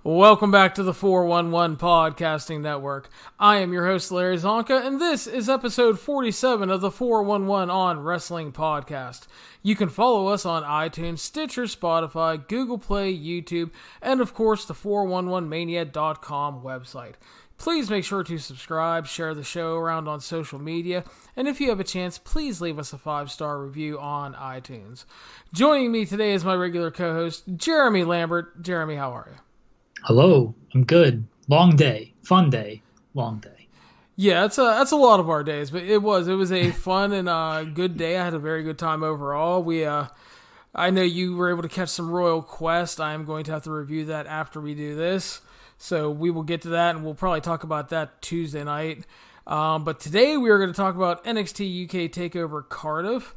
Welcome back to the 411 Podcasting Network. I am your host, Larry Csonka, and this is episode 47 of the 411 on Wrestling Podcast. You can follow us on iTunes, Stitcher, Spotify, Google Play, YouTube, and of course the 411mania.com website. Please make sure to subscribe, share the show around on social media, and if you have a chance, please leave us a 5-star review on iTunes. Joining me today is my regular co-host, Jeremy Lambert. Jeremy, how are you? Hello, I'm good. Long day, fun day, long day. Yeah, that's a lot of our days, but it was a fun and good day. I had a very good time overall. I know you were able to catch some Royal Quest. I am going to have to review that after we do this, so we will get to that, and we'll probably talk about that Tuesday night. But today we are going to talk about NXT UK Takeover Cardiff,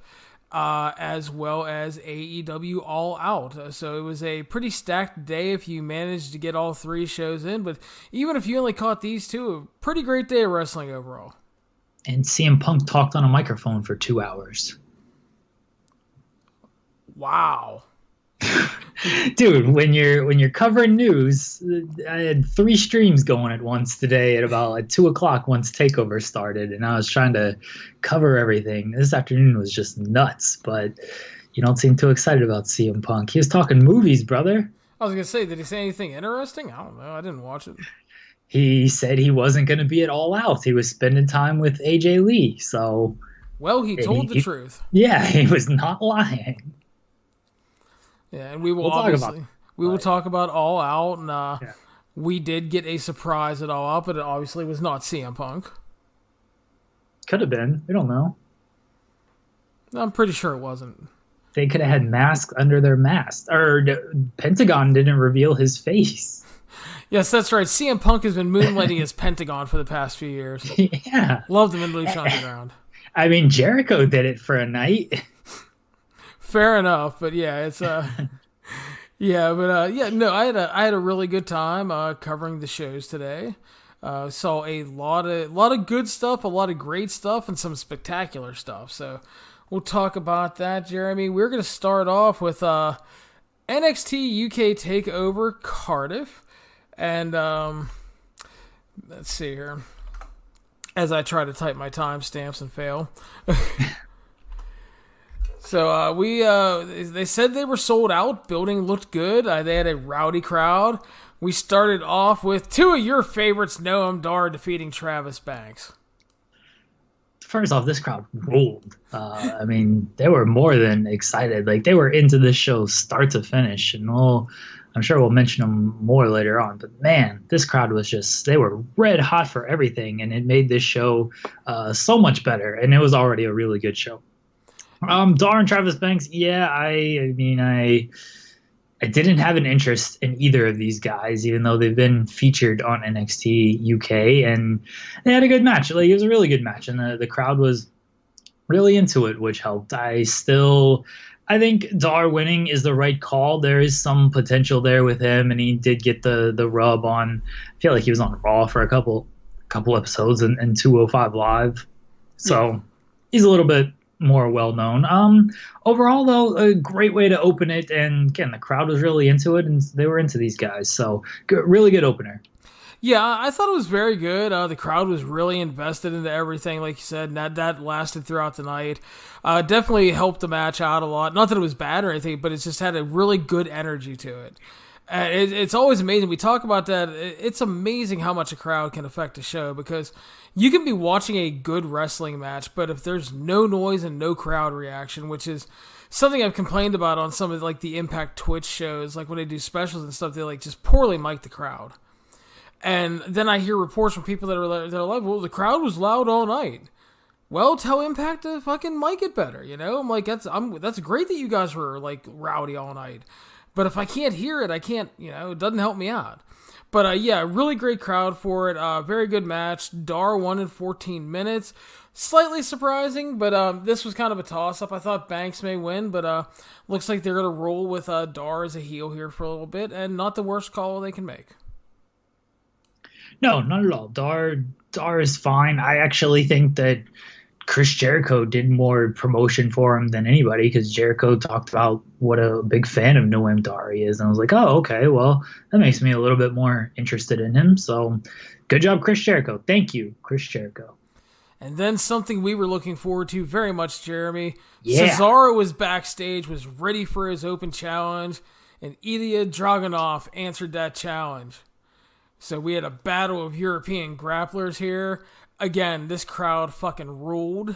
as well as AEW All Out. So it was a pretty stacked day if you managed to get all three shows in, but even if you only caught these two, a pretty great day of wrestling overall. And CM Punk talked on a microphone for 2 hours. Wow. Dude, when you're covering news, I had 3 streams going at once today at about 2 o'clock once TakeOver started, and I was trying to cover everything. This afternoon was just nuts, but you don't seem too excited about CM Punk. He was talking movies, brother. I was going to say, did he say anything interesting? I don't know. I didn't watch it. He said he wasn't going to be at All Out. He was spending time with AJ Lee, so... Well, he told the truth. Yeah, he was not lying. Yeah, and we will talk about All Out, and we did get a surprise at All Out, but it obviously was not CM Punk. Could have been. We don't know. I'm pretty sure it wasn't. They could have had masks under their masks. Or Pentagon didn't reveal his face. Yes, that's right. CM Punk has been moonlighting as Pentagon for the past few years. Yeah. Loved him in Lucha Underground. I mean, Jericho did it for a night. Fair enough, but yeah, it's I had a really good time covering the shows today. Saw a lot of good stuff, a lot of great stuff, and some spectacular stuff. So we'll talk about that, Jeremy. We're going to start off with NXT UK Takeover Cardiff, and let's see here as I try to type my timestamps and fail. So they said they were sold out. Building looked good. They had a rowdy crowd. We started off with 2 of your favorites, Noam Dar defeating Travis Banks. First off, this crowd ruled. I mean, they were more than excited. Like, they were into this show start to finish. And I'm sure we'll mention them more later on. But man, this crowd was they were red hot for everything. And it made this show so much better. And it was already a really good show. Dar and Travis Banks, yeah, I mean, I didn't have an interest in either of these guys, even though they've been featured on NXT UK, and they had a good match. Like, it was a really good match, and the crowd was really into it, which helped. I think Dar winning is the right call. There is some potential there with him, and he did get the rub on. I feel like he was on Raw for a couple episodes and 205 Live, so he's a little bit more well-known. Overall, though, a great way to open it, and again, the crowd was really into it, and they were into these guys, so really good opener. Yeah, I thought it was very good. The crowd was really invested into everything, like you said, and that lasted throughout the night. Definitely helped the match out a lot. Not that it was bad or anything, but it just had a really good energy to it. It's always amazing. We talk about that. It's amazing how much a crowd can affect a show, because you can be watching a good wrestling match, but if there's no noise and no crowd reaction, which is something I've complained about on some of the Impact Twitch shows, like when they do specials and stuff, they just poorly mic the crowd. And then I hear reports from people that are like, well, the crowd was loud all night. Well, tell Impact to fucking mic it better, I'm like, that's great that you guys were rowdy all night. But if I can't hear it, I can't, it doesn't help me out. But really great crowd for it. Very good match. Dar won in 14 minutes. Slightly surprising, but this was kind of a toss-up. I thought Banks may win, but looks like they're going to roll with Dar as a heel here for a little bit, and not the worst call they can make. No, not at all. Dar is fine. I actually think that Chris Jericho did more promotion for him than anybody, because Jericho talked about what a big fan of Noam Dar he is. And I was like, oh, okay, well, that makes me a little bit more interested in him. So good job, Chris Jericho. Thank you, Chris Jericho. And then something we were looking forward to very much, Jeremy. Yeah. Cesaro was backstage, was ready for his open challenge, and Ilya Dragunov answered that challenge. So we had a battle of European grapplers here. Again, this crowd fucking ruled.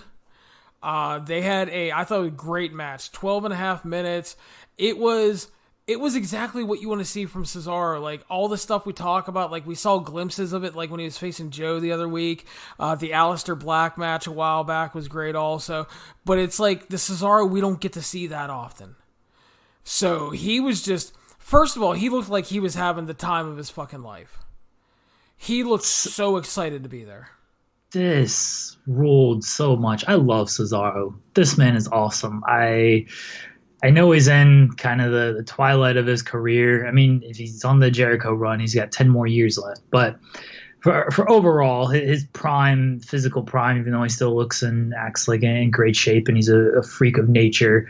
They had I thought, a great match. 12 and a half minutes. It was exactly what you want to see from Cesaro. Like, all the stuff we talk about, like, we saw glimpses of it, like when he was facing Joe the other week. The Aleister Black match a while back was great also. But it's like, the Cesaro, we don't get to see that often. So he was just, first of all, he looked like he was having the time of his fucking life. He looked so excited to be there. This ruled so much. I love Cesaro. This man is awesome. I know he's in kind of the twilight of his career. I mean, if he's on the Jericho run, he's got 10 more years left. But for overall, his prime, physical prime, even though he still looks and acts like in great shape and he's a freak of nature,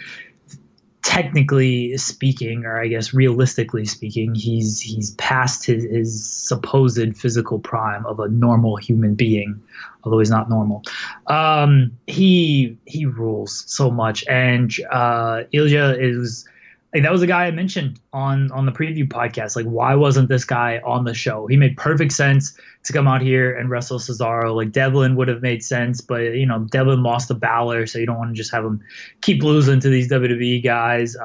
technically speaking, or I guess realistically speaking, he's past his supposed physical prime of a normal human being, although he's not normal. He rules so much, and Ilya is. Like, that was the guy I mentioned on the preview podcast. Like, why wasn't this guy on the show? He made perfect sense to come out here and wrestle Cesaro. Like, Devlin would have made sense, but, you know, Devlin lost to Balor, so you don't want to just have him keep losing to these WWE guys.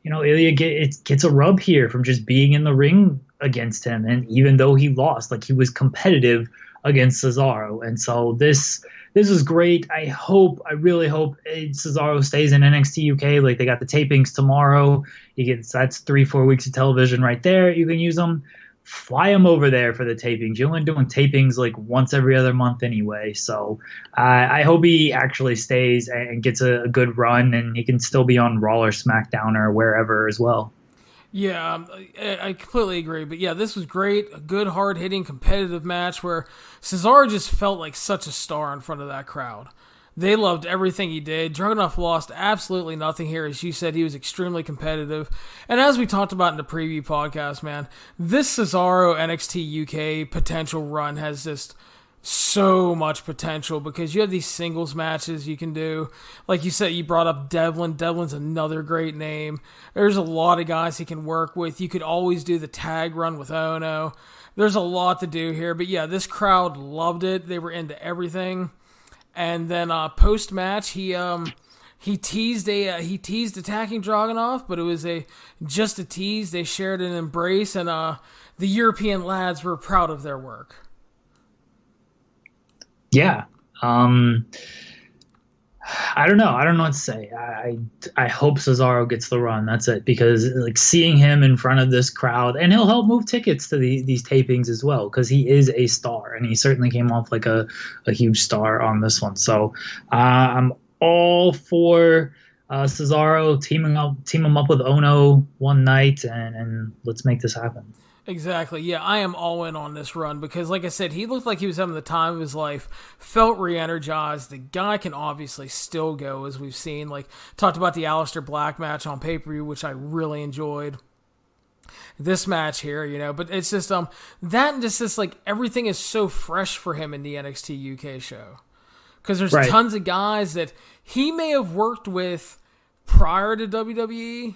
You know, Ilya gets a rub here from just being in the ring against him. And even though he lost, like, he was competitive against Cesaro. And so this is great. I really hope Cesaro stays in NXT UK. Like, they got the tapings tomorrow. That's 3-4 weeks of television right there. You can use them. Fly him over there for the tapings. You're only doing tapings like once every other month anyway. So I hope he actually stays and gets a good run, and he can still be on Raw or SmackDown or wherever as well. Yeah, I completely agree. But yeah, this was great. A good, hard-hitting, competitive match where Cesaro just felt like such a star in front of that crowd. They loved everything he did. Dragunov lost absolutely nothing here. As you said, he was extremely competitive. And as we talked about in the preview podcast, man, this Cesaro NXT UK potential run has just so much potential, because you have these singles matches you can do. Like you said, you brought up Devlin. Devlin's another great name. There's a lot of guys he can work with. You could always do the tag run with Ono. There's a lot to do here. But yeah, this crowd loved it. They were into everything. And then post match, he teased attacking Dragunov, but it was just a tease. They shared an embrace, and the European lads were proud of their work. Yeah. I don't know. I don't know what to say. I hope Cesaro gets the run. That's it. Because, like, seeing him in front of this crowd, and he'll help move tickets to these tapings as well, because he is a star, and he certainly came off like a huge star on this one. So I'm all for Cesaro team him up with Ono one night, and let's make this happen. Exactly. Yeah, I am all in on this run because, like I said, he looked like he was having the time of his life, felt re-energized. The guy can obviously still go, as we've seen. Like, talked about the Aleister Black match on pay-per-view, which I really enjoyed. This match here, you know, but it's just, that and just like, everything is so fresh for him in the NXT UK show. Because there's tons of guys that he may have worked with prior to WWE,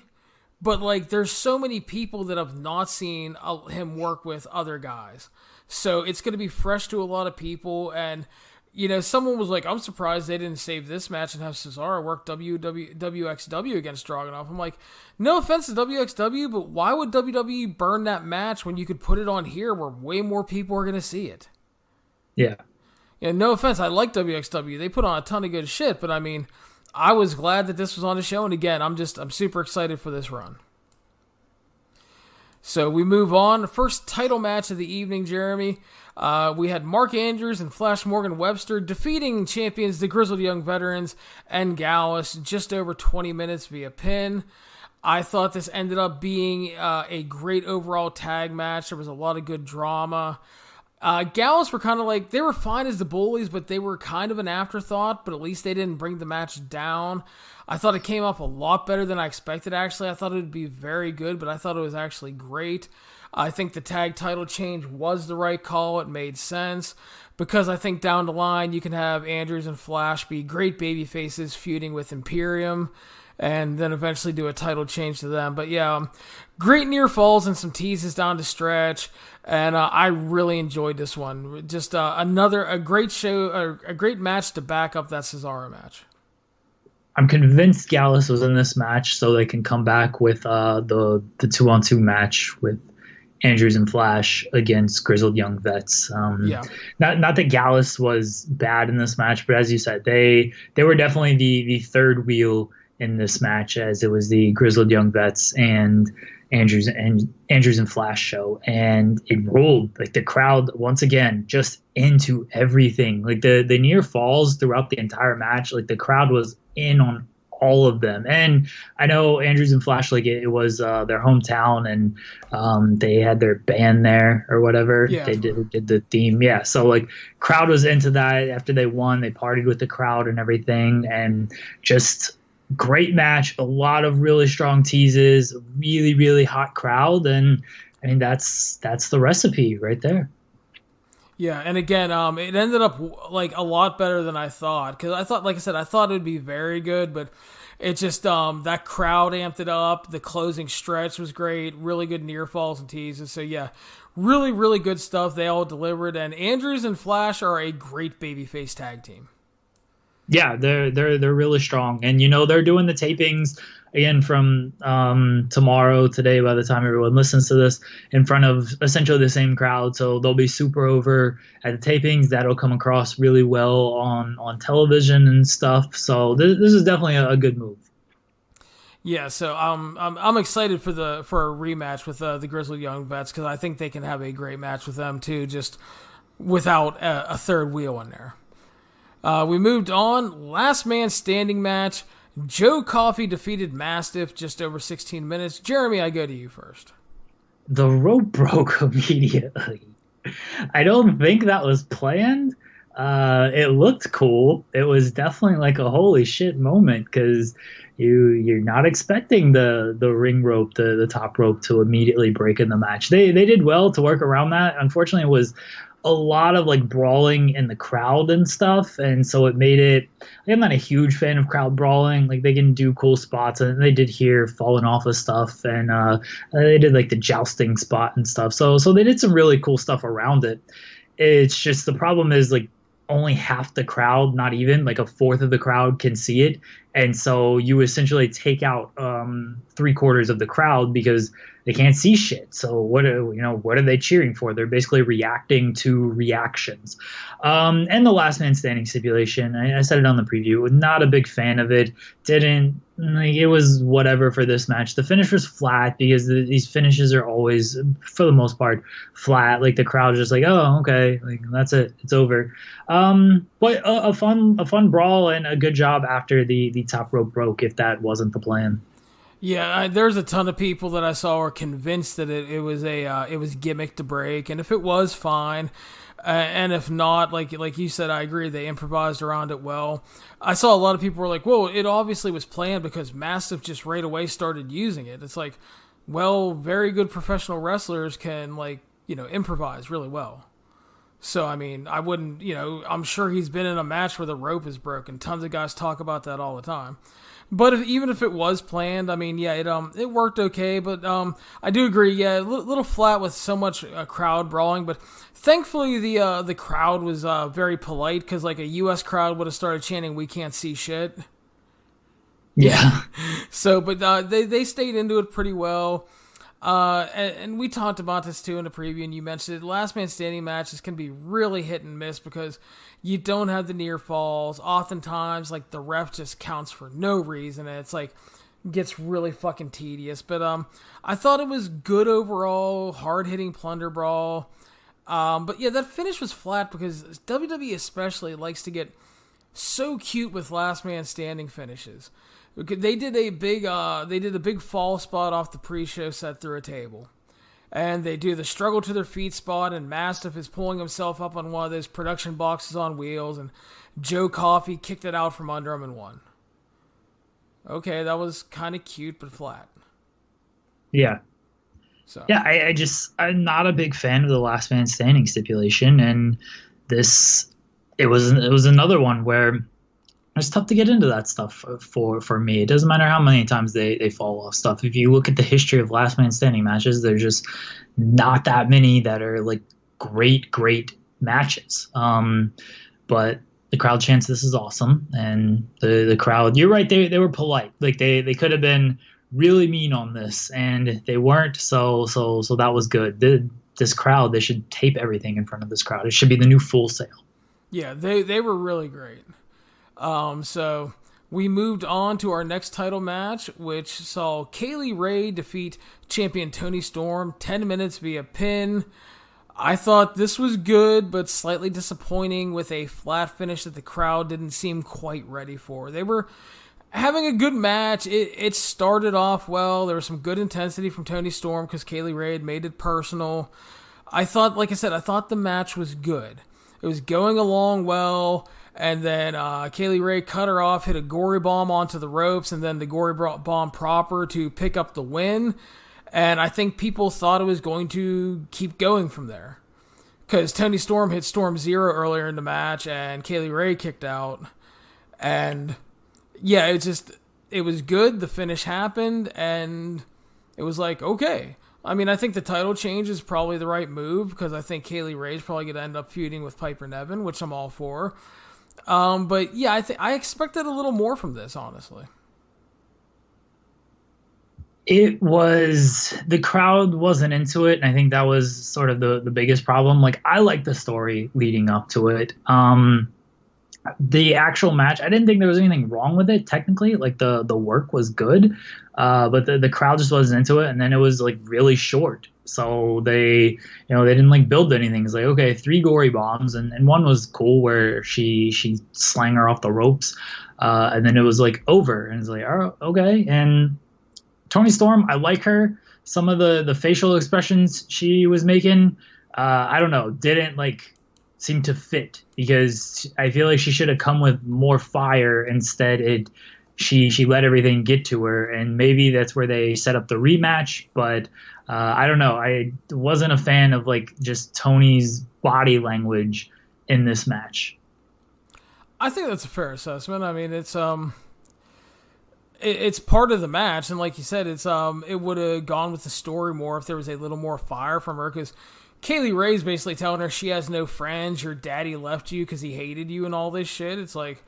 but, like, there's so many people that have not seen him work with other guys. So it's going to be fresh to a lot of people. And, you know, someone was like, I'm surprised they didn't save this match and have Cesaro work WXW against Dragunov. I'm like, no offense to WXW, but why would WWE burn that match when you could put it on here where way more people are going to see it? Yeah. Yeah, no offense. I like WXW. They put on a ton of good shit, but I mean, I was glad that this was on the show, and again, I'm super excited for this run. So we move on. The first title match of the evening, Jeremy. We had Mark Andrews and Flash Morgan Webster defeating champions, the Grizzled Young Veterans and Gallus, just over 20 minutes via pin. I thought this ended up being a great overall tag match. There was a lot of good drama. Gallus were kind of like, they were fine as the bullies, but they were kind of an afterthought, but at least they didn't bring the match down. I thought it came off a lot better than I expected, actually. I thought it would be very good, but I thought it was actually great. I think the tag title change was the right call. It made sense, because I think down the line you can have Andrews and Flash be great baby faces feuding with Imperium, and then eventually do a title change to them. But yeah, great near falls and some teases down the stretch, and I really enjoyed this one. Just a great show, a great match to back up that Cesaro match. I'm convinced Gallus was in this match so they can come back with the 2-on-2 match with Andrews and Flash against Grizzled Young Vets. Not that Gallus was bad in this match, but as you said, they were definitely the third wheel in this match, as it was the Grizzled Young Vets and Andrews and Flash show, and it rolled. Like, the crowd once again just into everything. Like, the near falls throughout the entire match, like the crowd was in on all of them. And I know Andrews and Flash, like, it was their hometown, and they had their band there or whatever. Yeah. They did the theme. Yeah, so like, crowd was into that. After they won, they partied with the crowd and everything, and just great match. A lot of really strong teases, really, really hot crowd, and I mean, that's the recipe right there. Yeah, and again, it ended up like a lot better than I thought, because I thought, like I said, I thought it would be very good, but it just that crowd amped it up. The closing stretch was great, really good near falls and teases. So yeah, really, really good stuff. They all delivered, and Andrews and Flash are a great babyface tag team. Yeah, they're really strong, and they're doing the tapings again from today, by the time everyone listens to this, in front of essentially the same crowd. So they'll be super over at the tapings. That'll come across really well on television and stuff. So this is definitely a good move. Yeah, so I'm excited for a rematch with the Grizzled Young Vets, because I think they can have a great match with them too, just without a third wheel in there. We moved on. Last man standing match. Joe Coffey defeated Mastiff just over 16 minutes. Jeremy, I go to you first. The rope broke immediately. I don't think that was planned. It looked cool. It was definitely like a holy shit moment, because you're not expecting the ring rope, the top rope, to immediately break in the match. They did well to work around that. Unfortunately, it was a lot of like brawling in the crowd and stuff, and so it made it. I'm not a huge fan of crowd brawling. Like, they can do cool spots, and they did here falling off of stuff, and they did like the jousting spot and stuff. So they did some really cool stuff around it. It's just, the problem is, like, only half the crowd, not even like a fourth of the crowd, can see it, and so you essentially take out 3/4 of the crowd because they can't see shit. So what are they cheering for? They're basically reacting to reactions. And the last man standing stipulation, I said it on the preview, not a big fan of it. It was whatever for this match. The finish was flat, because these finishes are always, for the most part, flat. Like, the crowd is just like, oh, okay, like, that's it, it's over. But a fun brawl, and a good job after the top rope broke, if that wasn't the plan. Yeah, there's a ton of people that I saw were convinced that it was gimmick to break, and if it was, fine. And if not, like you said, I agree, they improvised around it well. I saw a lot of people were like, well, it obviously was planned, because Mastiff just right away started using it. It's like, well, very good professional wrestlers can, like, improvise really well. So, I mean, I wouldn't, I'm sure he's been in a match where the rope is broken. Tons of guys talk about that all the time. But even if it was planned, I mean, yeah, it worked okay. But I do agree, yeah, a little flat with so much crowd brawling. But thankfully, the crowd was very polite, because like a U.S. crowd would have started chanting, "We can't see shit." Yeah. So, but they stayed into it pretty well. And we talked about this too in the preview, and you mentioned it. Last man standing matches can be really hit and miss, because you don't have the near falls. Oftentimes, like, the ref just counts for no reason, and it's like, gets really fucking tedious. But I thought it was good overall, hard hitting plunder brawl. But yeah, that finish was flat, because WWE especially likes to get so cute with last man standing finishes. They did a big fall spot off the pre-show set through a table, And they do the struggle to their feet spot, and Mastiff is pulling himself up on one of those production boxes on wheels, and Joe Coffey kicked it out from under him and won. Okay, that was kind of cute, but flat. Yeah. So. Yeah, I'm not a big fan of the last man standing stipulation, and it was another one where it's tough to get into that stuff for me. It doesn't matter how many times they fall off stuff. If you look at the history of last man standing matches, there's just not that many that are like great matches. But the crowd chants this is awesome, and the crowd, you're right, they were polite. Like they could have been really mean on this, and they weren't. So that was good. This crowd, they should tape everything in front of this crowd. It should be the new Full Sail. Yeah, they were really great. So we moved on to our next title match, which saw Kaylee Ray defeat champion Toni Storm 10 minutes via pin. I thought this was good, but slightly disappointing with a flat finish that the crowd didn't seem quite ready for. They were having a good match. It started off well. There was some good intensity from Toni Storm because Kaylee Ray had made it personal. I thought the match was good. It was going along well. And then Kaylee Ray cut her off, hit a gory bomb onto the ropes, and then the gory bomb proper to pick up the win. And I think people thought it was going to keep going from there. Because Toni Storm hit Storm Zero earlier in the match, and Kaylee Ray kicked out. And yeah, it was good. The finish happened, and it was like, okay. I mean, I think the title change is probably the right move, because I think Kaylee Ray's probably going to end up feuding with Piper Niven, which I'm all for. But yeah, I expected a little more from this, honestly. It was, the crowd wasn't into it, and I think that was sort of the biggest problem. Like, I liked the story leading up to it. The actual match, I didn't think there was anything wrong with it, technically. Like, the work was good, but the crowd just wasn't into it, and then it was, like, really short. So they didn't, like, build anything. It's like, okay, 3 gory bombs, and one was cool where she slang her off the ropes, and then it was, like, over. And it's like, oh, okay. And Toni Storm, I like her. Some of the facial expressions she was making, I don't know, didn't, like, seem to fit, because I feel like she should have come with more fire. Instead, she let everything get to her, and maybe that's where they set up the rematch. But I don't know. I wasn't a fan of, like, just Toni's body language in this match. I think that's a fair assessment. I mean, it's part of the match, and like you said, it would have gone with the story more if there was a little more fire from her, because Kaylee Ray's basically telling her she has no friends, your daddy left you because he hated you and all this shit. It's like,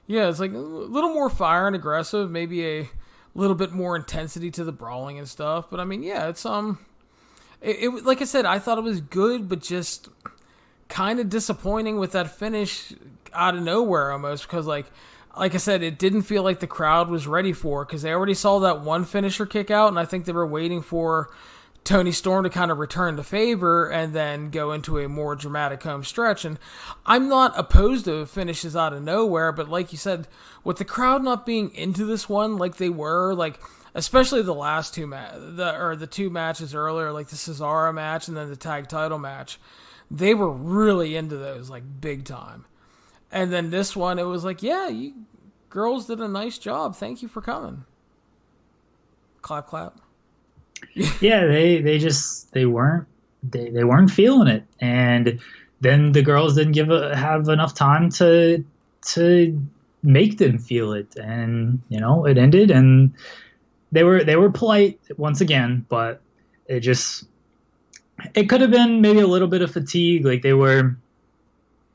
yeah, it's like a little more fire and aggressive, maybe a little bit more intensity to the brawling and stuff. But I mean, yeah, it's it like I said, I thought it was good, but just kind of disappointing with that finish out of nowhere almost, because like I said, it didn't feel like the crowd was ready for it, because they already saw that one finisher kick out, and I think they were waiting for Toni Storm to kind of return the favor and then go into a more dramatic home stretch. And I'm not opposed to finishes out of nowhere, but like you said, with the crowd not being into this one like they were, like especially the last the 2 matches earlier, like the Cesaro match and then the tag title match, they were really into those like big time. And then this one, it was like, yeah, you girls did a nice job. Thank you for coming. Clap, clap. Yeah, they weren't feeling it, and then the girls didn't have enough time to make them feel it, and it ended, and they were polite once again, but it could have been maybe a little bit of fatigue. Like they were,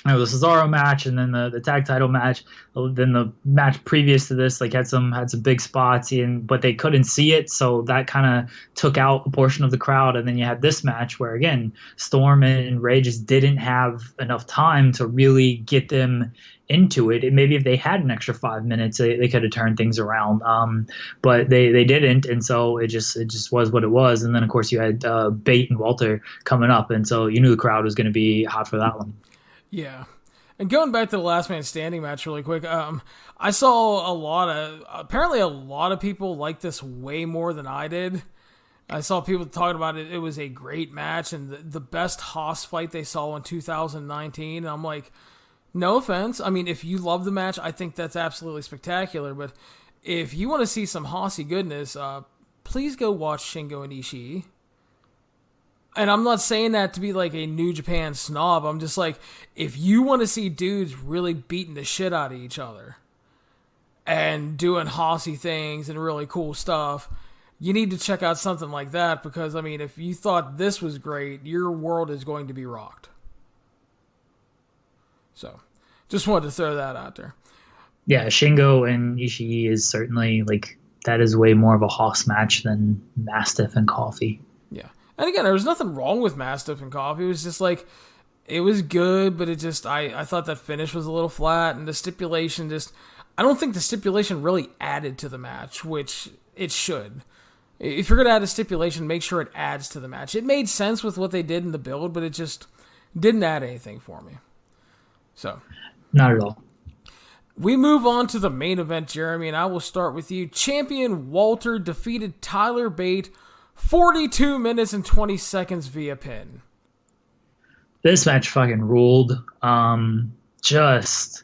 the Cesaro match, and then the tag title match, then the match previous to this, like had some big spots but they couldn't see it, so that kind of took out a portion of the crowd. And then you had this match where again, Storm and Ray just didn't have enough time to really get them into it. And maybe if they had an extra 5 minutes, they could have turned things around. But they didn't, and so it just was what it was. And then of course you had Bate and Walter coming up, and so you knew the crowd was going to be hot for that one. Yeah. And going back to the last man standing match really quick, I saw apparently a lot of people liked this way more than I did. I saw people talking about it. It was a great match and the best Haas fight they saw in 2019. And I'm like, no offense. I mean, if you love the match, I think that's absolutely spectacular. But if you want to see some Hossy goodness, please go watch Shingo and Ishii. And I'm not saying that to be like a New Japan snob. I'm just like, if you want to see dudes really beating the shit out of each other and doing Hossy things and really cool stuff, you need to check out something like that because, I mean, if you thought this was great, your world is going to be rocked. So, just wanted to throw that out there. Yeah, Shingo and Ishii is certainly, like, that is way more of a Haas match than Mastiff and Coffee. Yeah. And again, there was nothing wrong with Mastiff and Coffee. It was just like, it was good, but it just, I thought that finish was a little flat, and the stipulation just, I don't think the stipulation really added to the match, which it should. If you're going to add a stipulation, make sure it adds to the match. It made sense with what they did in the build, but it just didn't add anything for me. So, not at all. We move on to the main event, Jeremy, and I will start with you. Champion Walter defeated Tyler Bate 42 minutes and 20 seconds via pin. This match fucking ruled. Just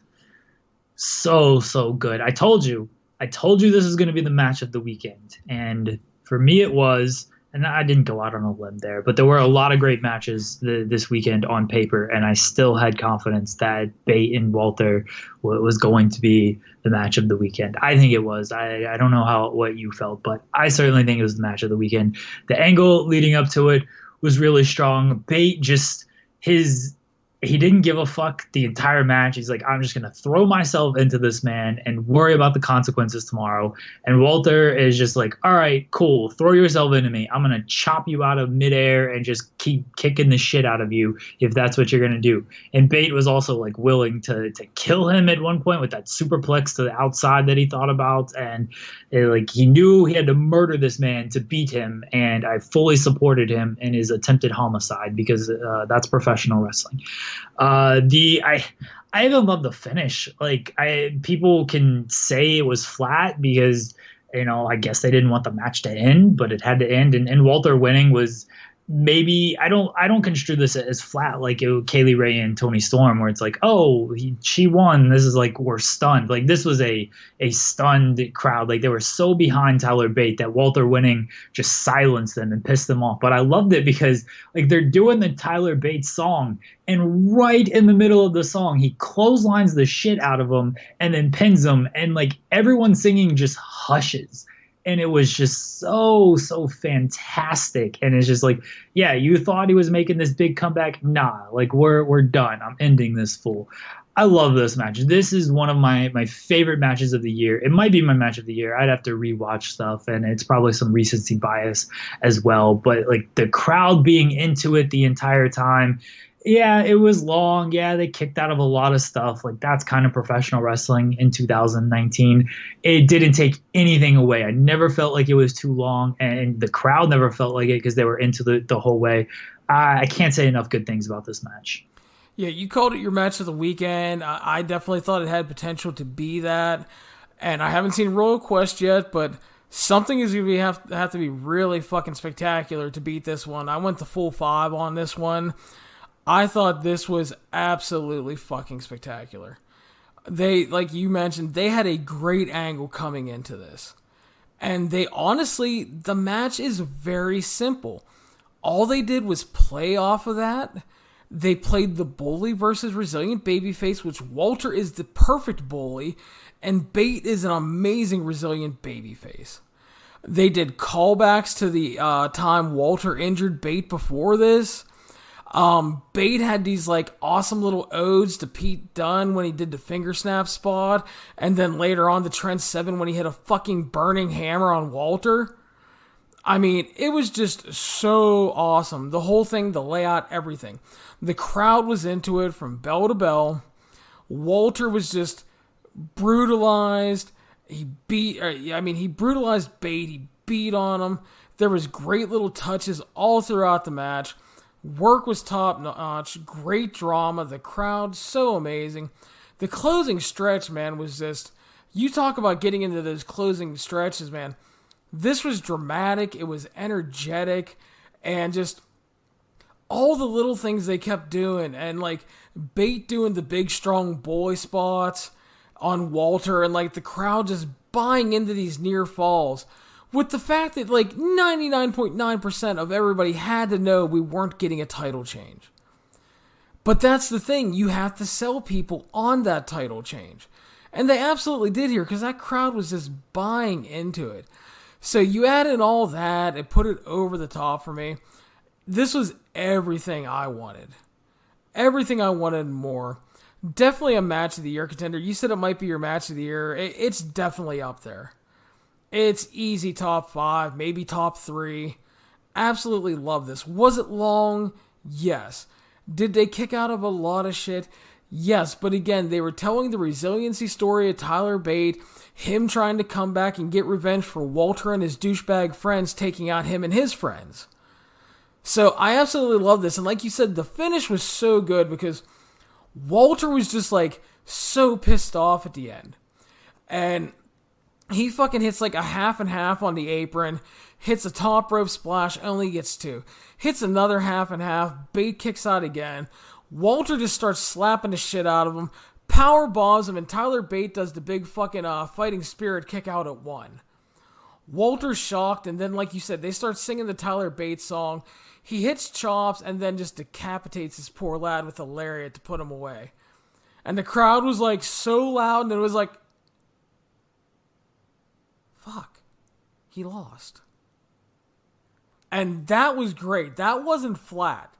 so good. I told you this is going to be the match of the weekend. And for me it was. And I didn't go out on a limb there, but there were a lot of great matches this weekend on paper, and I still had confidence that Bate and Walter was going to be the match of the weekend. I think it was. I don't know what you felt, but I certainly think it was the match of the weekend. The angle leading up to it was really strong. Bate just he didn't give a fuck the entire match. He's like, I'm just going to throw myself into this man and worry about the consequences tomorrow. And Walter is just like, all right, cool. Throw yourself into me. I'm going to chop you out of midair and just keep kicking the shit out of you if that's what you're going to do. And Bate was also like willing to kill him at one point with that superplex to the outside that he thought about. And like he knew he had to murder this man to beat him. And I fully supported him in his attempted homicide because that's professional wrestling. I even love the finish. Like people can say it was flat because, I guess they didn't want the match to end, but it had to end. And Walter winning was maybe, I don't construe this as flat like Kaylee Ray and Toni Storm, where it's like, oh, she won. This is like, we're stunned. Like this was a stunned crowd. Like they were so behind Tyler Bate that Walter winning just silenced them and pissed them off. But I loved it because like they're doing the Tyler Bate song, and right in the middle of the song, he clotheslines the shit out of them and then pins them, and like everyone singing just hushes. And it was just so fantastic. And it's just like, yeah, you thought he was making this big comeback? Nah, like we're done. I'm ending this fool. I love this match. This is one of my favorite matches of the year. It might be my match of the year. I'd have to rewatch stuff, and it's probably some recency bias as well. But like the crowd being into it the entire time. Yeah, it was long. Yeah, they kicked out of a lot of stuff. Like, that's kind of professional wrestling in 2019. It didn't take anything away. I never felt like it was too long, and the crowd never felt like it because they were into the whole way. I can't say enough good things about this match. Yeah, you called it your match of the weekend. I definitely thought it had potential to be that. And I haven't seen Royal Quest yet, but something is going to have to be really fucking spectacular to beat this one. I went the full 5 on this one. I thought this was absolutely fucking spectacular. They, like you mentioned, they had a great angle coming into this. And the match is very simple. All they did was play off of that. They played the bully versus resilient babyface, which Walter is the perfect bully, and Bate is an amazing resilient babyface. They did callbacks to the time Walter injured Bate before this. Bate had these like awesome little odes to Pete Dunne when he did the finger snap spot, and then later on to Trent Seven when he hit a fucking burning hammer on Walter. I mean, it was just so awesome. The whole thing, the layout, everything. The crowd was into it from bell to bell. Walter was just brutalized. He brutalized Bate. He beat on him. There was great little touches all throughout the match. Work was top notch. Great drama. The crowd, so amazing. The closing stretch, man, was just... You talk about getting into those closing stretches, man. This was dramatic. It was energetic, and just all the little things they kept doing, and like Bate doing the big strong boy spots on Walter, and like the crowd just buying into these near falls, with the fact that like 99.9% of everybody had to know we weren't getting a title change. But that's the thing, you have to sell people on that title change. And they absolutely did here, because that crowd was just buying into it. So you add in all that and put it over the top for me. This was everything I wanted. Everything I wanted and more. Definitely a match of the year contender. You said it might be your match of the year. It's definitely up there. It's easy top 5, maybe top 3. Absolutely love this. Was it long? Yes. Did they kick out of a lot of shit? Yes, but again, they were telling the resiliency story of Tyler Bate, him trying to come back and get revenge for Walter and his douchebag friends taking out him and his friends. So I absolutely love this. And like you said, the finish was so good because Walter was just like so pissed off at the end. And he fucking hits like a half and half on the apron, hits a top rope splash, only gets 2. Hits another half and half, Bate kicks out again. Walter just starts slapping the shit out of him, power bombs him, and Tyler Bate does the big fucking fighting spirit kick out at 1. Walter's shocked, and then like you said, they start singing the Tyler Bate song. He hits chops and then just decapitates this poor lad with a lariat to put him away. And the crowd was like so loud, and it was like, fuck, he lost. And that was great. That wasn't flat.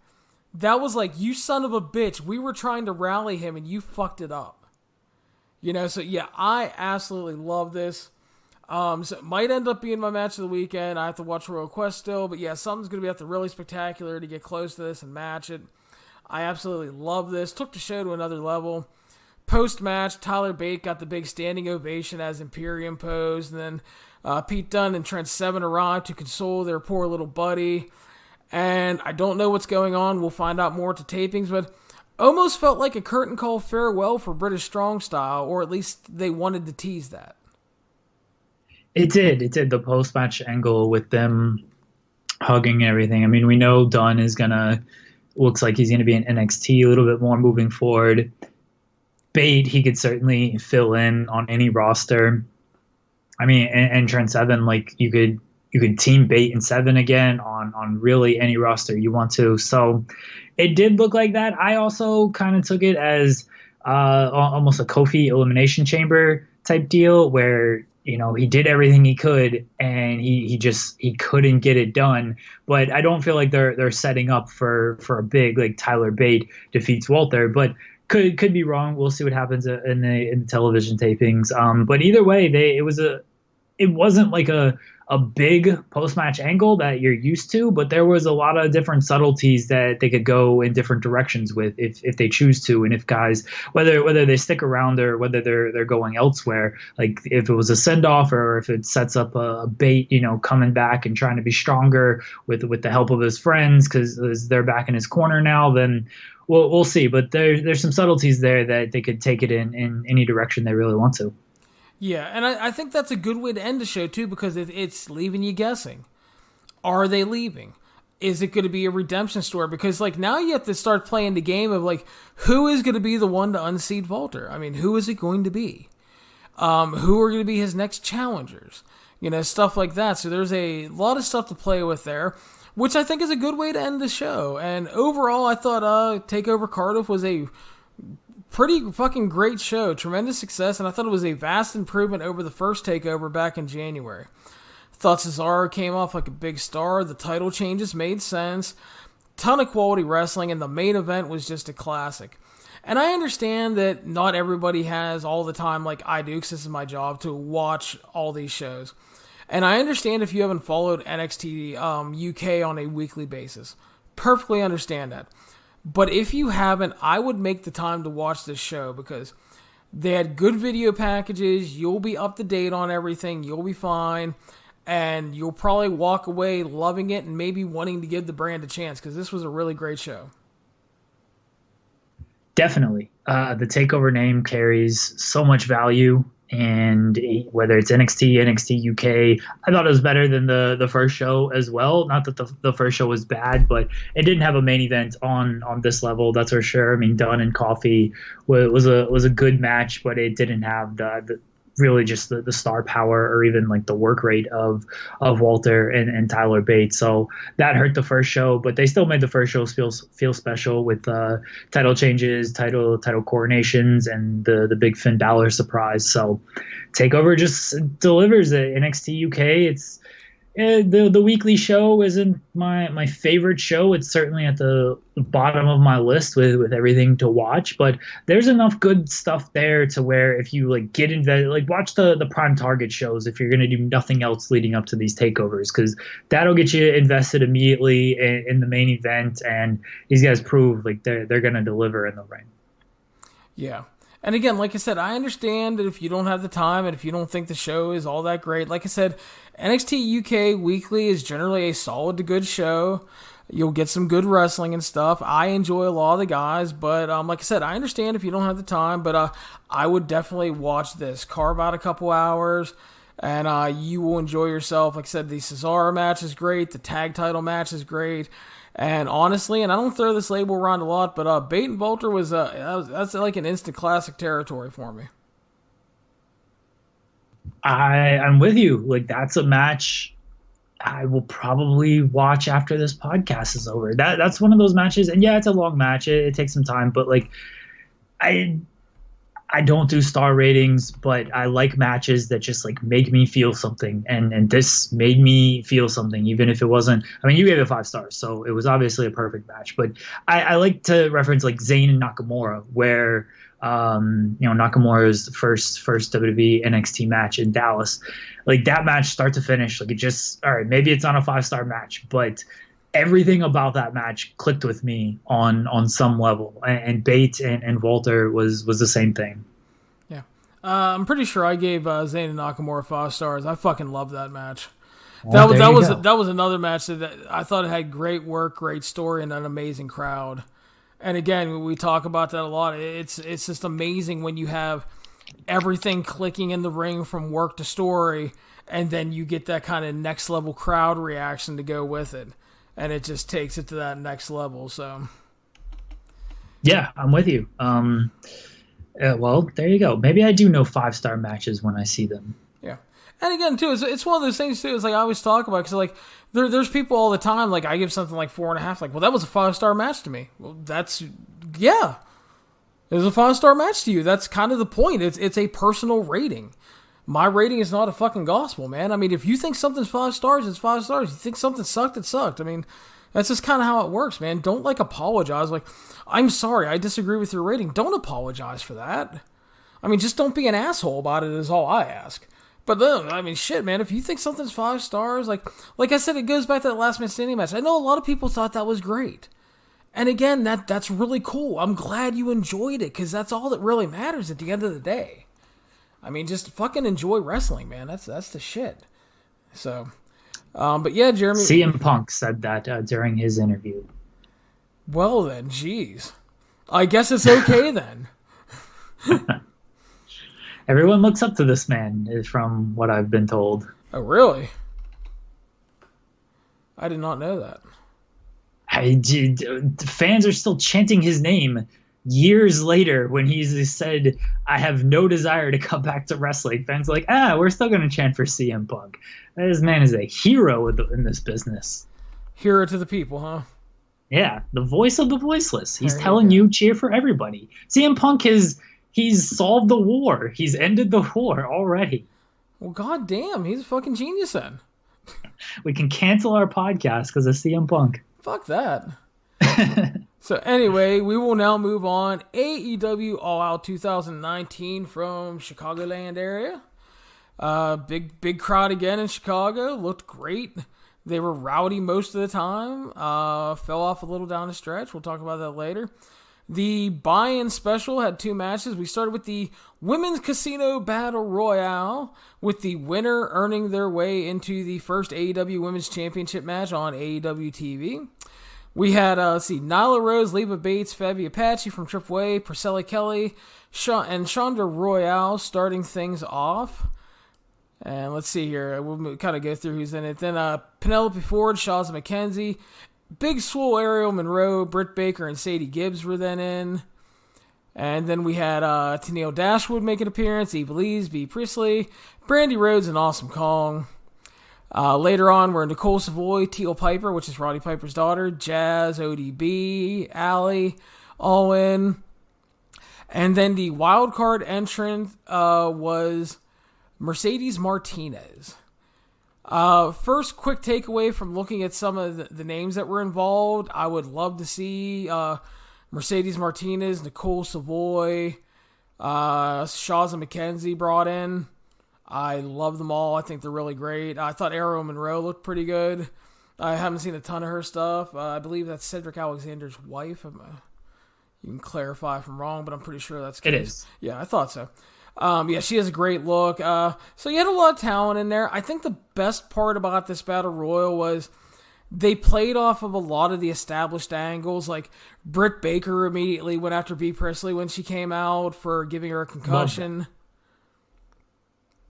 That was like, you son of a bitch, we were trying to rally him and you fucked it up. You know, so yeah, I absolutely love this. So it might end up being my match of the weekend. I have to watch Royal Quest still, but yeah, something's going to be at the really spectacular to get close to this and match it. I absolutely love this. Took the show to another level. Post-match, Tyler Bate got the big standing ovation as Imperium posed, and then Pete Dunne and Trent Seven arrived to console their poor little buddy. And I don't know what's going on. We'll find out more at the tapings, but almost felt like a curtain call farewell for British Strong Style, or at least they wanted to tease that. It did. It did. The post-match angle with them hugging and everything. I mean, we know Dunn looks like he's going to be in NXT a little bit more moving forward. Bate, he could certainly fill in on any roster. I mean, and Trent Seven, like you could team Bate and Seven again on really any roster you want to. So it did look like that. I also kind of took it as almost a Kofi Elimination Chamber type deal where, you know, he did everything he could and he couldn't get it done. But I don't feel like they're setting up for a big, like, Tyler Bate defeats Walter, but could be wrong. We'll see what happens in the television tapings. But either way, it wasn't like a big post-match angle that you're used to, but there was a lot of different subtleties that they could go in different directions with if they choose to, and if guys, whether they stick around or whether they're going elsewhere, like if it was a send-off or if it sets up a Bate, you know, coming back and trying to be stronger with the help of his friends because they're back in his corner now, then we'll see. But there's some subtleties there that they could take it in any direction they really want to. Yeah, and I think that's a good way to end the show, too, because it's leaving you guessing. Are they leaving? Is it going to be a redemption story? Because, like, now you have to start playing the game of, like, who is going to be the one to unseat Walter? I mean, who is it going to be? Who are going to be his next challengers? You know, stuff like that. So there's a lot of stuff to play with there, which I think is a good way to end the show. And overall, I thought TakeOver Cardiff was a pretty fucking great show. Tremendous success, and I thought it was a vast improvement over the first TakeOver back in January. Thought Cesaro came off like a big star. The title changes made sense. Ton of quality wrestling, and the main event was just a classic. And I understand that not everybody has all the time like I do, because this is my job, to watch all these shows. And I understand if you haven't followed NXT UK on a weekly basis. Perfectly understand that. But if you haven't, I would make the time to watch this show because they had good video packages. You'll be up to date on everything. You'll be fine. And you'll probably walk away loving it and maybe wanting to give the brand a chance because this was a really great show. Definitely. The TakeOver name carries so much value And whether it's NXT, NXT UK, I thought it was better than the first show as well. Not that the first show was bad, but it didn't have a main event on this level. That's for sure. I mean, Dunn and Coffey was a good match, but it didn't have the really just the star power or even like the work rate of Walter and Tyler Bate. So that hurt the first show, but they still made the first show feel special with title changes, title coronations, and the big Finn Balor surprise. So TakeOver just delivers it. NXT UK, it's the weekly show isn't my favorite show. It's certainly at the bottom of my list with everything to watch, but there's enough good stuff there to where if you like get invested, like watch the Prime Target shows if you're going to do nothing else leading up to these takeovers, because that'll get you invested immediately in the main event, and these guys prove like they're going to deliver in the ring. Yeah. And again, like I said, I understand that if you don't have the time and if you don't think the show is all that great, like I said, NXT UK Weekly is generally a solid to good show. You'll get some good wrestling and stuff. I enjoy a lot of the guys, but like I said, I understand if you don't have the time, but I would definitely watch this. Carve out a couple hours, and you will enjoy yourself. Like I said, the Cesaro match is great. The tag title match is great. And honestly, and I don't throw this label around a lot, but Bate and Walter that's like an instant classic territory for me. I'm with you. Like, that's a match I will probably watch after this podcast is over. That's one of those matches, and yeah, it's a long match. It takes some time, but like, I don't do star ratings, but I like matches that just like make me feel something, and this made me feel something, even if it wasn't. I mean, you gave it 5 stars, so it was obviously a perfect match. But I like to reference like Zayn and Nakamura, where Nakamura's first WWE NXT match in Dallas, like that match start to finish, like it just, all right, maybe it's not a 5-star match, but everything about that match clicked with me on some level, and Bate and Walter was the same thing. Yeah, I'm pretty sure I gave Zayn and Nakamura 5 stars. I fucking love that match. Well, that was another match that I thought it had great work, great story, and an amazing crowd. And again, we talk about that a lot. It's just amazing when you have everything clicking in the ring from work to story, and then you get that kind of next level crowd reaction to go with it. And it just takes it to that next level. So, yeah, I'm with you. Well, there you go. Maybe I do know 5-star matches when I see them. Yeah, and again, too, it's one of those things too. It's like I always talk about, because like there's people all the time. Like I give something like 4.5. Like, well, that was a 5-star match to me. Well, it was a 5-star match to you. That's kind of the point. It's a personal rating. My rating is not a fucking gospel, man. I mean, if you think something's 5 stars, it's 5 stars. You think something sucked, it sucked. I mean, that's just kind of how it works, man. Don't, like, apologize. Like, I'm sorry, I disagree with your rating. Don't apologize for that. I mean, just don't be an asshole about it is all I ask. But, I mean, shit, man, if you think something's 5 stars, like I said, it goes back to that last Man Standing match. I know a lot of people thought that was great. And again, that's really cool. I'm glad you enjoyed it, because that's all that really matters at the end of the day. I mean, just fucking enjoy wrestling, man. That's the shit. So, but yeah, Jeremy. CM Punk said that during his interview. Well then, geez. I guess it's okay then. Everyone looks up to this man, from what I've been told. Oh, really? I did not know that. Fans are still chanting his name years later when he's said, I have no desire to come back to wrestling. Fans are like, we're still going to chant for CM Punk. This man is a hero in this business. Hero to the people, huh? Yeah, the voice of the voiceless. He's telling you cheer for everybody. CM Punk he's solved the war. He's ended the war already. Well, goddamn, he's a fucking genius then. We can cancel our podcast because of CM Punk. Fuck that. So anyway, we will now move on. AEW All Out 2019 from Chicagoland area. Big crowd again in Chicago. Looked great. They were rowdy most of the time. Fell off a little down the stretch. We'll talk about that later. The buy-in special had 2 matches. We started with the Women's Casino Battle Royale, with the winner earning their way into the first AEW Women's Championship match on AEW TV. We had, let's see, Nyla Rose, Leva Bates, Fabi Apache from AAA, Priscilla Kelly, and Shonda Royale starting things off. And let's see here. We'll kind of go through who's in it. Then Penelope Ford, Shazza McKenzie, Big Swole, Ariel Monroe, Britt Baker, and Sadie Gibbs were then in. And then we had Tennille Dashwood make an appearance, Eva Lees, Bea Priestley, Brandy Rhodes, and Awesome Kong. Later on, we're Nicole Savoy, Teal Piper, which is Roddy Piper's daughter, Jazz, ODB, Allie, all in. And then the wild card entrant was Mercedes Martinez. First quick takeaway from looking at some of the names that were involved, I would love to see Mercedes Martinez, Nicole Savoy, Shazza McKenzie brought in. I love them all. I think they're really great. I thought Ariel Monroe looked pretty good. I haven't seen a ton of her stuff. I believe that's Cedric Alexander's wife. You can clarify if I'm wrong, but I'm pretty sure that's good. It is. Yeah, I thought so. Yeah, she has a great look. So you had a lot of talent in there. I think the best part about this Battle Royal was they played off of a lot of the established angles. Like Britt Baker immediately went after Bea Priestley when she came out for giving her a concussion.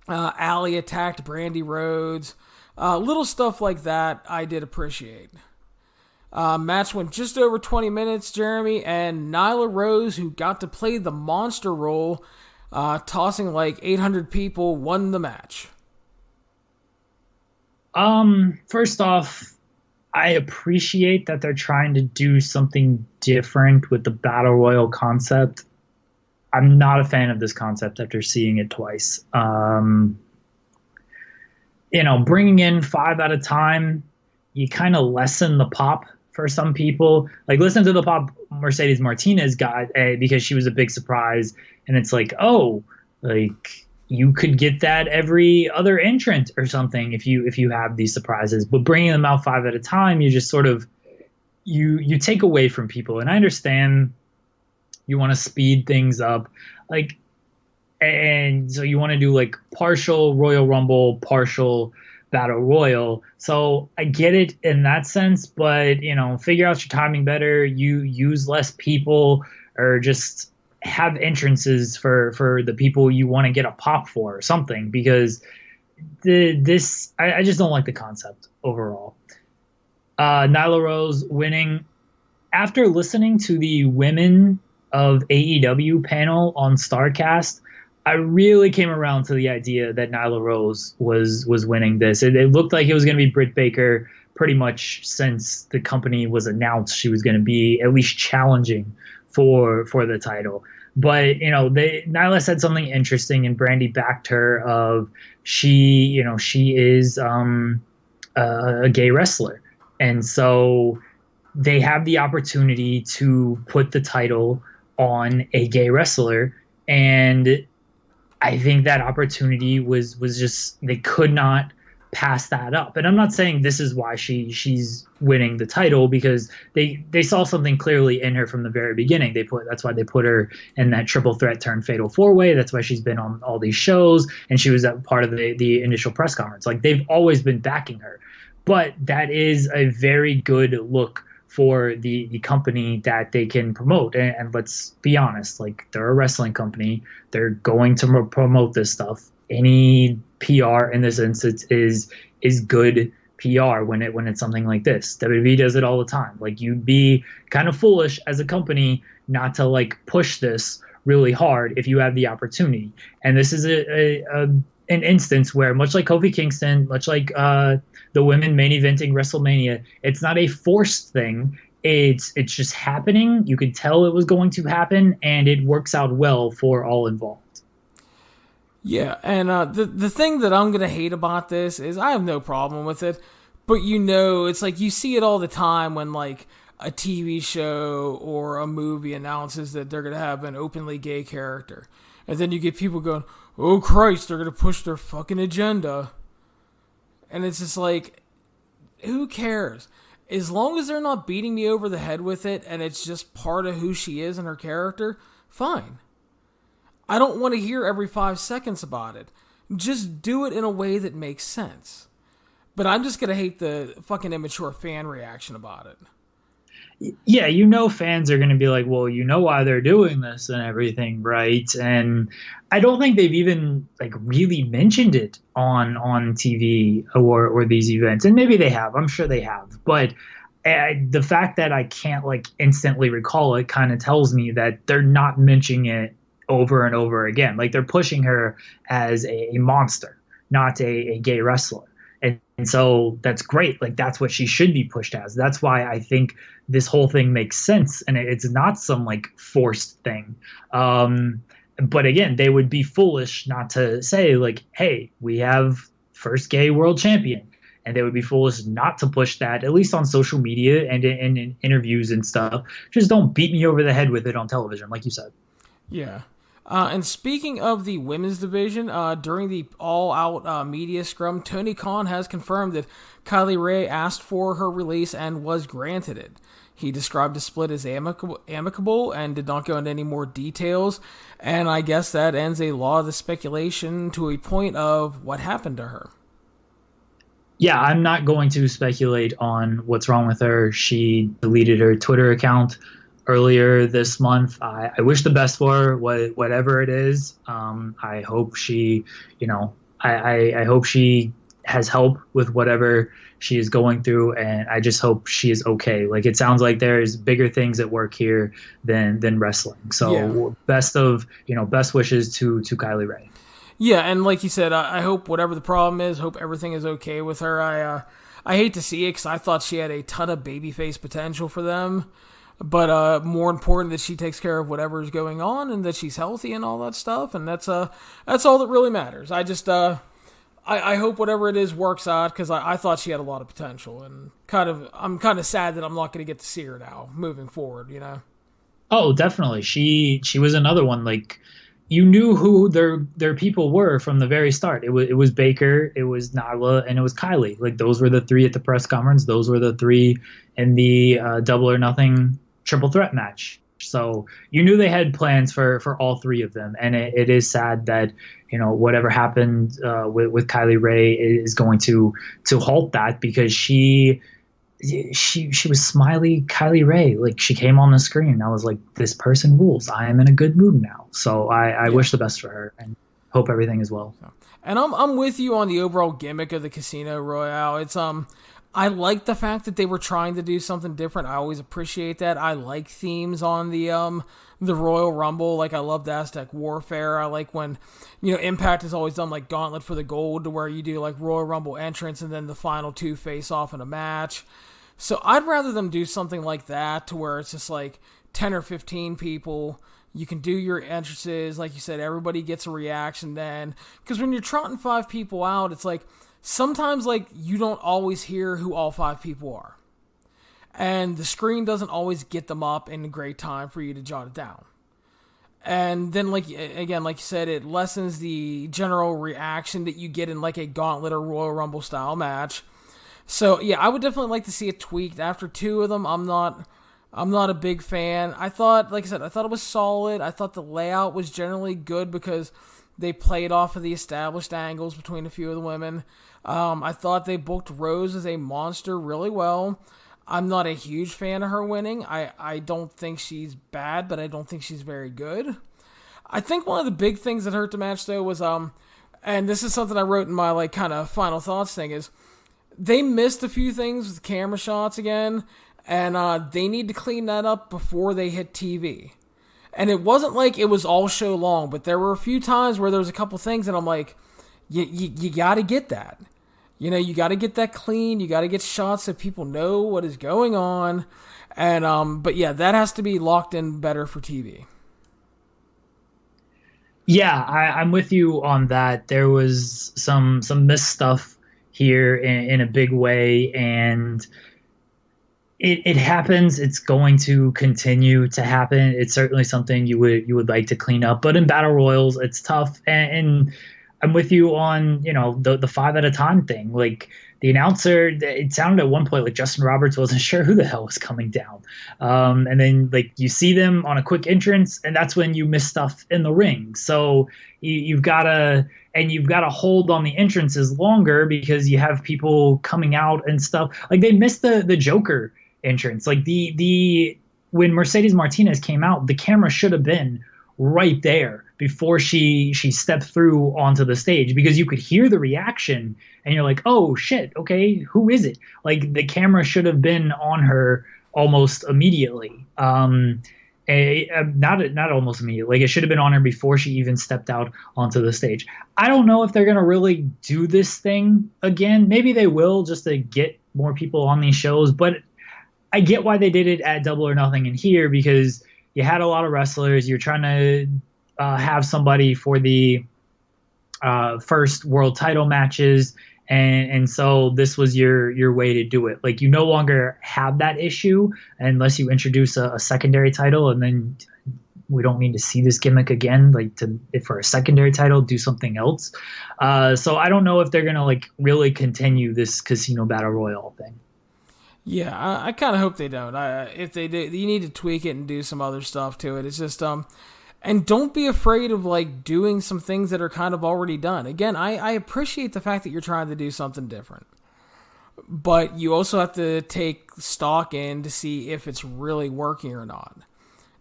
Allie attacked Brandy Rhodes. Little stuff like that I did appreciate. Match went just over 20 minutes, Jeremy, and Nyla Rose, who got to play the monster role, tossing like 800 people, won the match. First off, I appreciate that they're trying to do something different with the Battle Royal concept. I'm not a fan of this concept after seeing it twice. Bringing in 5 at a time, you kind of lessen the pop for some people. Like, listen to the pop Mercedes Martinez got because she was a big surprise. And it's like, oh, like you could get that every other entrant or something if you have these surprises. But bringing them out 5 at a time, you just sort of you take away from people. And I understand you want to speed things up, and so you want to do like partial Royal Rumble, partial Battle Royal. So I get it in that sense, but figure out your timing better. You use less people, or just have entrances for the people you want to get a pop for or something, because I just don't like the concept overall. Nyla Rose winning. After listening to the women of AEW panel on StarCast, I really came around to the idea that Nyla Rose was winning this. It looked like it was going to be Britt Baker pretty much since the company was announced she was going to be at least challenging for the title. But Nyla said something interesting, and Brandy backed her of she is a gay wrestler, and so they have the opportunity to put the title on a gay wrestler, and I think that opportunity was just, they could not pass that up. And I'm not saying this is why she's winning the title, because they saw something clearly in her from the very beginning. That's why they put her in that triple threat turned fatal 4-way. That's why she's been on all these shows, and she was at part of the initial press conference. Like, they've always been backing her. But that is a very good look for the company that they can promote. And let's be honest, like, they're a wrestling company. They're going to promote this stuff. Any PR in this instance is good PR when it's something like this. WWE does it all the time. Like, you'd be kind of foolish as a company not to like push this really hard if you have the opportunity. And this is an instance where, much like Kofi Kingston, much like the women main eventing WrestleMania, it's not a forced thing. It's just happening. You could tell it was going to happen, and it works out well for all involved. Yeah, and the thing that I'm going to hate about this is I have no problem with it, but it's like you see it all the time when like a TV show or a movie announces that they're going to have an openly gay character. And then you get people going, oh Christ, they're going to push their fucking agenda. And it's just like, who cares? As long as they're not beating me over the head with it and it's just part of who she is and her character, fine. I don't want to hear every 5 seconds about it. Just do it in a way that makes sense. But I'm just going to hate the fucking immature fan reaction about it. Yeah, fans are going to be like, well, why they're doing this and everything, right? And I don't think they've even like really mentioned it on TV or these events, and maybe they have. I'm sure they have, but the fact that I can't like instantly recall it kind of tells me that they're not mentioning it over and over again. Like they're pushing her as a monster, not a gay wrestler. And so that's great. Like that's what she should be pushed as. That's why I think this whole thing makes sense, and it's not some like forced thing. But again, they would be foolish not to say like, "Hey, we have first gay world champion," and they would be foolish not to push that, at least on social media and in interviews and stuff. Just don't beat me over the head with it on television, like you said. Yeah. And speaking of the women's division, during the All Out media scrum, Tony Khan has confirmed that Kylie Rae asked for her release and was granted it. He described the split as amicable and did not go into any more details. And I guess that ends a lot of the speculation to a point of what happened to her. Yeah, I'm not going to speculate on what's wrong with her. She deleted her Twitter account earlier this month. I wish the best for her, whatever it is. I hope she, I hope she has help with whatever she is going through, and I just hope she is okay. Like it sounds like there's bigger things at work here than wrestling. So yeah. Best wishes to Kylie Rae. Yeah, and like you said, I hope whatever the problem is, hope everything is okay with her. I hate to see it because I thought she had a ton of babyface potential for them. But more important that she takes care of whatever is going on and that she's healthy and all that stuff. And that's all that really matters. I just I hope whatever it is works out because I thought she had a lot of potential. And I'm kind of sad that I'm not going to get to see her now moving forward, Oh, definitely. She was another one. Like you knew who their people were from the very start. It was Baker, it was Nyla, and it was Kylie. Like those were the three at the press conference. Those were the three in the Double or Nothing triple threat match. So you knew they had plans for all three of them, and it is sad that whatever happened with Kylie Rae is going to halt that, because she was smiley Kylie Rae. Like she came on the screen and I was like, this person rules. I am in a good mood now. So I wish the best for her and hope everything is well. And I'm with you on the overall gimmick of the Casino Royale. It's I like the fact that they were trying to do something different. I always appreciate that. I like themes on the Royal Rumble. Like I love the Aztec Warfare. I like when Impact has always done like Gauntlet for the Gold, to where you do like Royal Rumble entrance and then the final two face off in a match. So I'd rather them do something like that, to where it's just like 10 or 15 people. You can do your entrances. Like you said, everybody gets a reaction then. Because when you're trotting 5 people out, it's like sometimes like you don't always hear who all 5 people are. And the screen doesn't always get them up in a great time for you to jot it down. And then, like you said, it lessens the general reaction that you get in like a Gauntlet or Royal Rumble style match. So yeah, I would definitely like to see it tweaked. After 2 of them, I'm not a big fan. I thought, like I said, it was solid. I thought the layout was generally good because they played off of the established angles between a few of the women. I thought they booked Rose as a monster really well. I'm not a huge fan of her winning. I don't think she's bad, but I don't think she's very good. I think one of the big things that hurt the match, though, was, and this is something I wrote in my like kind of final thoughts thing, is they missed a few things with camera shots again, and they need to clean that up before they hit TV. And it wasn't like it was all show long, but there were a few times where there was a couple things, and I'm like, you got to get that. You got to get that clean. You got to get shots so people know what is going on. And but yeah, that has to be locked in better for TV. Yeah, I'm with you on that. There was some missed stuff here in a big way, and it happens. It's going to continue to happen. It's certainly something you would like to clean up, but in battle royals, it's tough. And I'm with you on the 5 at a time thing. Like the announcer, it sounded at one point like Justin Roberts wasn't sure who the hell was coming down. And then like you see them on a quick entrance, and that's when you miss stuff in the ring. So you've got to hold on the entrances longer because you have people coming out and stuff. Like they missed the Joker entrance. Like the when Mercedes Martinez came out, the camera should have been right there before she stepped through onto the stage, because you could hear the reaction and you're like, oh shit, okay, who is it? Like the camera should have been on her almost immediately. Not almost immediately. Like it should have been on her before she even stepped out onto the stage. I don't know if they're gonna really do this thing again. Maybe they will, just to get more people on these shows. But I get why they did it at Double or Nothing in here, because you had a lot of wrestlers. You're trying to have somebody for the first world title matches. And so this was your way to do it. Like you no longer have that issue unless you introduce a secondary title, and then we don't need to see this gimmick again. Like if for a secondary title, do something else. So I don't know if they're gonna like really continue this Casino Battle Royale thing. Yeah, I kind of hope they don't. If they do, you need to tweak it and do some other stuff to it. It's just and don't be afraid of like doing some things that are kind of already done. Again, I appreciate the fact that you're trying to do something different, but you also have to take stock in to see if it's really working or not.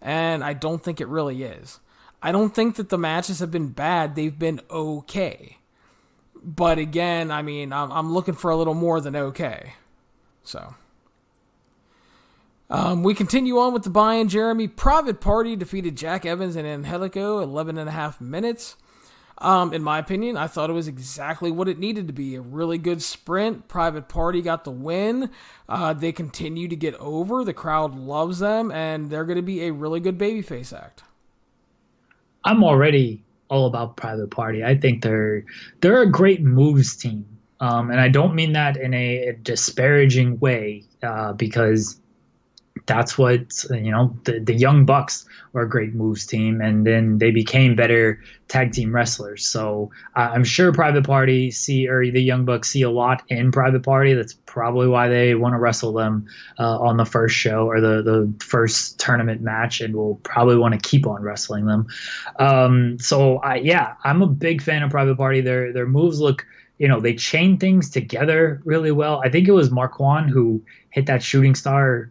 And I don't think it really is. I don't think that the matches have been bad. They've been okay. But again, I mean, I'm looking for a little more than okay. So. We continue on with the buy-in. Jeremy. Private Party defeated Jack Evans and Angelico 11.5 minutes. In my opinion, I thought it was exactly what it needed to be. A really good sprint. Private Party got the win. They continue to get over. The crowd loves them, and they're going to be a really good babyface act. I'm already all about Private Party. I think they're a great moves team. And I don't mean that in a disparaging way, because that's what, the Young Bucks were a great moves team, and then they became better tag team wrestlers. So I'm sure Private Party the Young Bucks see a lot in Private Party. That's probably why they want to wrestle them on the first show or the first tournament match, and will probably want to keep on wrestling them. I'm a big fan of Private Party. Their moves look, they chain things together really well. I think it was Marquand who hit that shooting star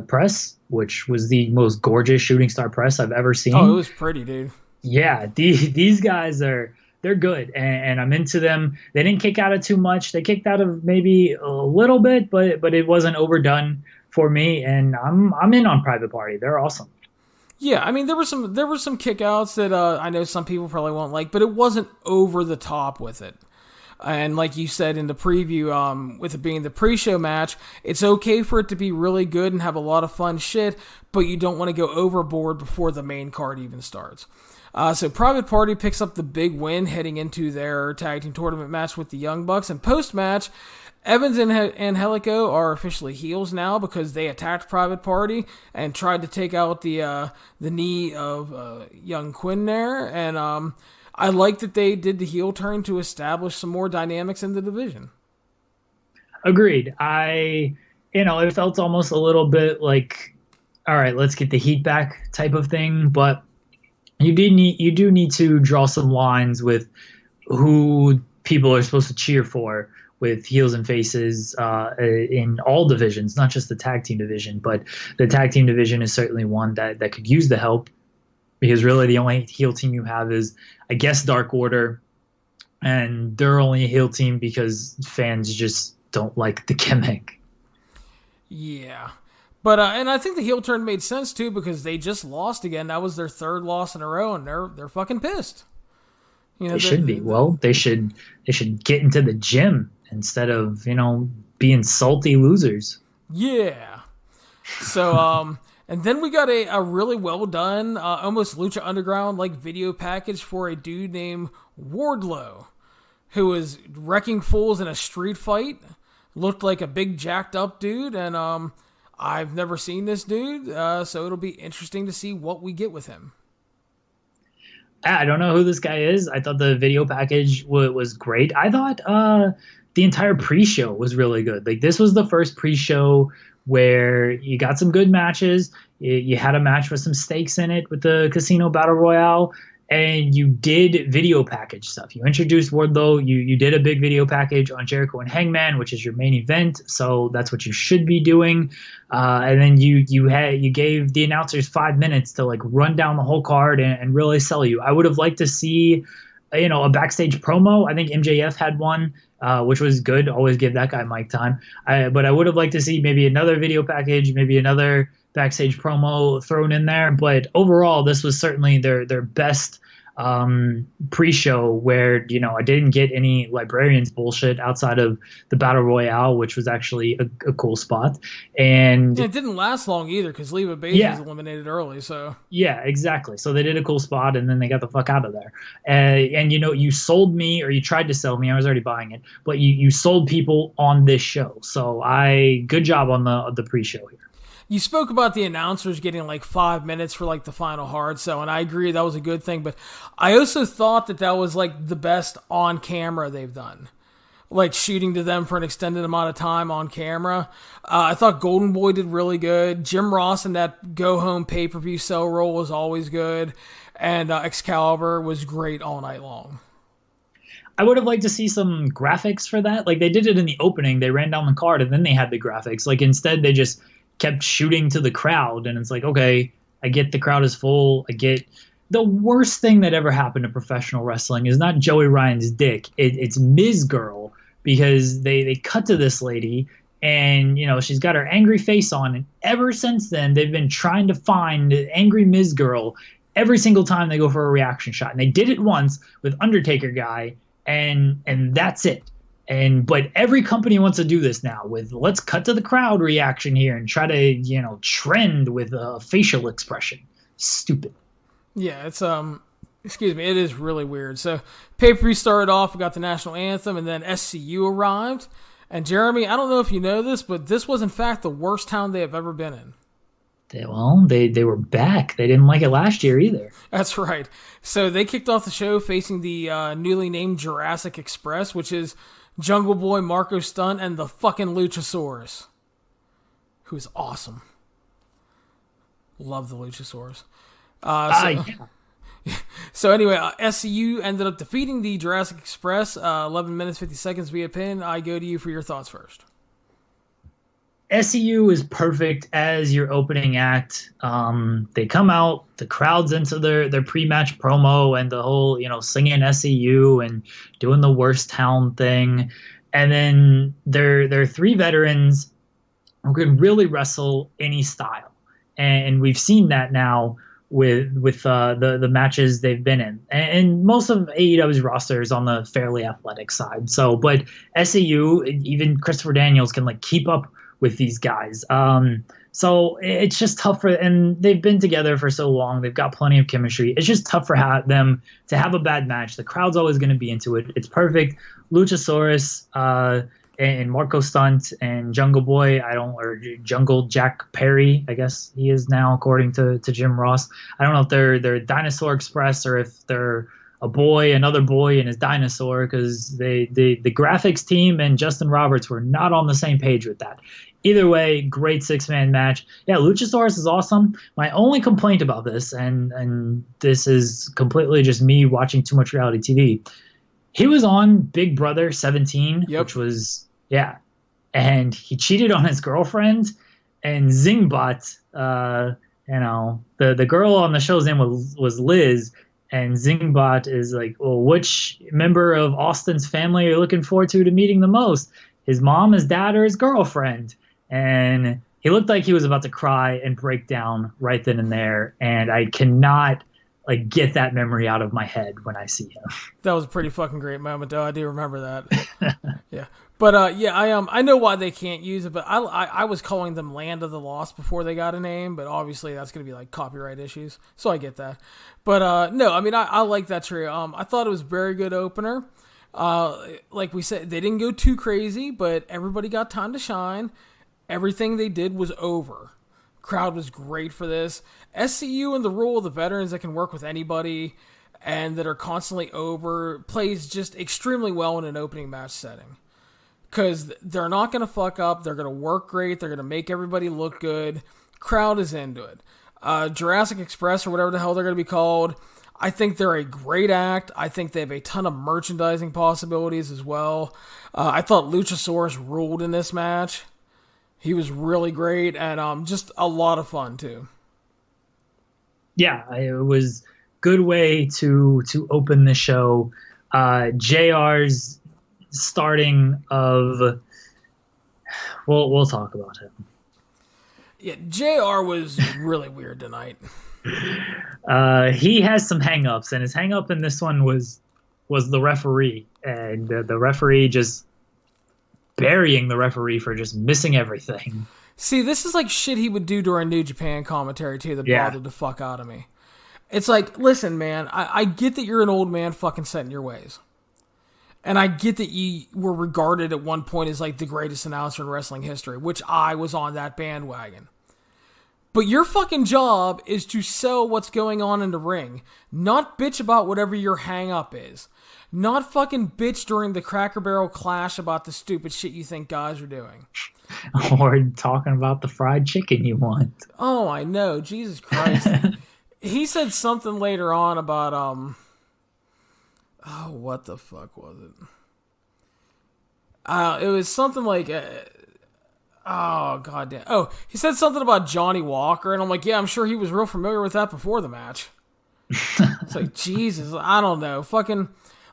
press, which was the most gorgeous shooting star press I've ever seen. Oh, it was pretty, dude. Yeah, these guys they're good, and I'm into them. They didn't kick out of too much. They kicked out of maybe a little bit, but it wasn't overdone for me, and I'm in on Private Party. They're awesome. Yeah, I mean there were some kickouts that I know some people probably won't like, but it wasn't over the top with it. And like you said in the preview, with it being the pre-show match, it's okay for it to be really good and have a lot of fun shit, but you don't want to go overboard before the main card even starts. So Private Party picks up the big win heading into their tag team tournament match with the Young Bucks. And post-match, Evans and Angelico are officially heels now because they attacked Private Party and tried to take out the knee of young Quinn there. And I like that they did the heel turn to establish some more dynamics in the division. Agreed. It felt almost a little bit like, all right, let's get the heat back type of thing. But you do need to draw some lines with who people are supposed to cheer for, with heels and faces in all divisions, not just the tag team division. But the tag team division is certainly one that could use the help, because really the only heel team you have is, I guess, Dark Order, and they're only a heel team because fans just don't like the gimmick. Yeah. But and I think the heel turn made sense too, because they just lost again. That was their third loss in a row, and they're fucking pissed. They should be. Well, they should get into the gym instead of, being salty losers. Yeah. So and then we got a really well done, almost Lucha Underground like video package for a dude named Wardlow, who was wrecking fools in a street fight. Looked like a big jacked up dude, and I've never seen this dude, so it'll be interesting to see what we get with him. I don't know who this guy is. I thought the video package was great. I thought the entire pre-show was really good. Like, this was the first pre-show where you got some good matches. You had a match with some stakes in it with the Casino Battle Royale, and you did video package stuff. You introduced Wardlow. You did a big video package on Jericho and Hangman, which is your main event. So that's what you should be doing. And then you gave the announcers 5 minutes to like run down the whole card and really sell you. I would have liked to see, a backstage promo. I think MJF had one, which was good. Always give that guy mic time. But I would have liked to see maybe another video package, maybe another backstage promo thrown in there. But overall, this was certainly their best pre-show, where I didn't get any librarians bullshit outside of the battle royale, which was actually a cool spot. And it didn't last long either, because Leva Bates was eliminated early. So yeah, exactly. So they did a cool spot, and then they got the fuck out of there. And you sold me, or you tried to sell me. I was already buying it, but you sold people on this show. So good job on the pre-show here. You spoke about the announcers getting like 5 minutes for like the final hard sell, and I agree that was a good thing, but I also thought that was like the best on camera they've done. Like shooting to them for an extended amount of time on camera. I thought Golden Boy did really good. Jim Ross in that go home pay-per-view cell role was always good, and Excalibur was great all night long. I would have liked to see some graphics for that. Like they did it in the opening, they ran down the card and then they had the graphics. Like instead they just kept shooting to the crowd, and it's like, okay, I get the crowd is full. I get the worst thing that ever happened to professional wrestling is not Joey Ryan's dick. It's Ms. Girl, because they cut to this lady and, she's got her angry face on. And ever since then, they've been trying to find angry Ms. Girl every single time they go for a reaction shot. And they did it once with Undertaker guy, and that's it. But every company wants to do this now with let's cut to the crowd reaction here and try to, trend with a facial expression. Stupid. Yeah, it's, it is really weird. So pay-per-view started off, we got the national anthem, and then SCU arrived. And Jeremy, I don't know if you know this, but this was in fact the worst town they have ever been in. They were back. They didn't like it last year either. That's right. So they kicked off the show facing the newly named Jurassic Express, which is Jungle Boy, Marco Stunt, and the fucking Luchasaurus, who's awesome. Love the Luchasaurus. Yeah. So anyway, SCU ended up defeating the Jurassic Express, 11 minutes, 50 seconds via pin. I go to you for your thoughts first. SCU is perfect as your opening act. They come out, the crowd's into their pre-match promo and the whole, singing SCU and doing the worst town thing. And then they're three veterans who can really wrestle any style. And we've seen that now with the matches they've been in. And most of AEW's roster is on the fairly athletic side. So, but SCU, even Christopher Daniels can keep up with these guys. So it's just tough and they've been together for so long. They've got plenty of chemistry. It's just tough for them to have a bad match. The crowd's always going to be into it. It's perfect. Luchasaurus, and Marco Stunt and Jungle Boy, or Jungle Jack Perry, I guess he is now, according to Jim Ross. I don't know if they're Dinosaur Express or if they're another boy and his dinosaur, because the graphics team and Justin Roberts were not on the same page with that. Either way, great 6-man match. Yeah, Luchasaurus is awesome. My only complaint about this, and this is completely just me watching too much reality TV, he was on Big Brother 17, which was, and he cheated on his girlfriend, and Zingbot, the girl on the show's name was Liz, and Zingbot is like, well, which member of Austin's family are you looking forward to meeting the most? His mom, his dad, or his girlfriend? And he looked like he was about to cry and break down right then and there, and I cannot get that memory out of my head when I see him. That was a pretty fucking great moment, though. I do remember that. Yeah. But I know why they can't use it, but I was calling them Land of the Lost before they got a name, but obviously that's going to be copyright issues, so I get that. But no, I mean I like that trio. I thought it was a very good opener. Like we said, they didn't go too crazy, but everybody got time to shine. Everything they did was over. Crowd was great for this. SCU and the rule of the veterans that can work with anybody and that are constantly over plays just extremely well in an opening match setting. Because they're not going to fuck up. They're going to work great. They're going to make everybody look good. Crowd is into it. Jurassic Express, or whatever the hell they're going to be called, I think they're a great act. I think they have a ton of merchandising possibilities as well. I thought Luchasaurus ruled in this match. He was really great and just a lot of fun too. Yeah, it was good way to open the show. JR's starting of, we'll talk about him. Yeah, JR was really weird tonight. He has some hang-ups, and his hang-up in this one was the referee, and the referee just burying the referee for just missing everything. See, this is like shit he would do during New Japan commentary too that bothered the fuck out of me. It's like, listen, man, I get that you're an old man fucking set in your ways. And I get that you were regarded at one point as like the greatest announcer in wrestling history, which I was on that bandwagon. But your fucking job is to sell what's going on in the ring, not bitch about whatever your hang up is. Not fucking bitch during the Cracker Barrel clash about the stupid shit you think guys are doing. Or talking about the fried chicken you want. Oh, I know. Jesus Christ. He said something later on about, oh, what the fuck was it? It was something like, oh, goddamn. Oh, he said something about Johnny Walker, and I'm like, yeah, I'm sure he was real familiar with that before the match. It's like, Jesus, I don't know. Fucking,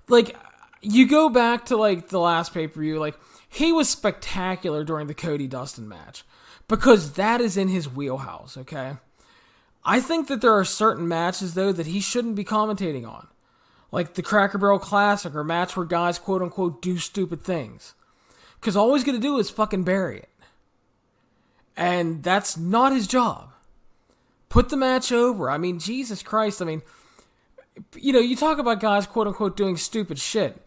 like, you go back to, like, the last pay-per-view, like, he was spectacular during the Cody Dustin match, because that is in his wheelhouse, okay? I think that there are certain matches, though, that he shouldn't be commentating on. Like the Cracker Barrel Classic or a match where guys, quote-unquote, do stupid things. Because all he's going to do is fucking bury it. And that's not his job. Put the match over. I mean, Jesus Christ. I mean, you know, you talk about guys, quote-unquote, doing stupid shit.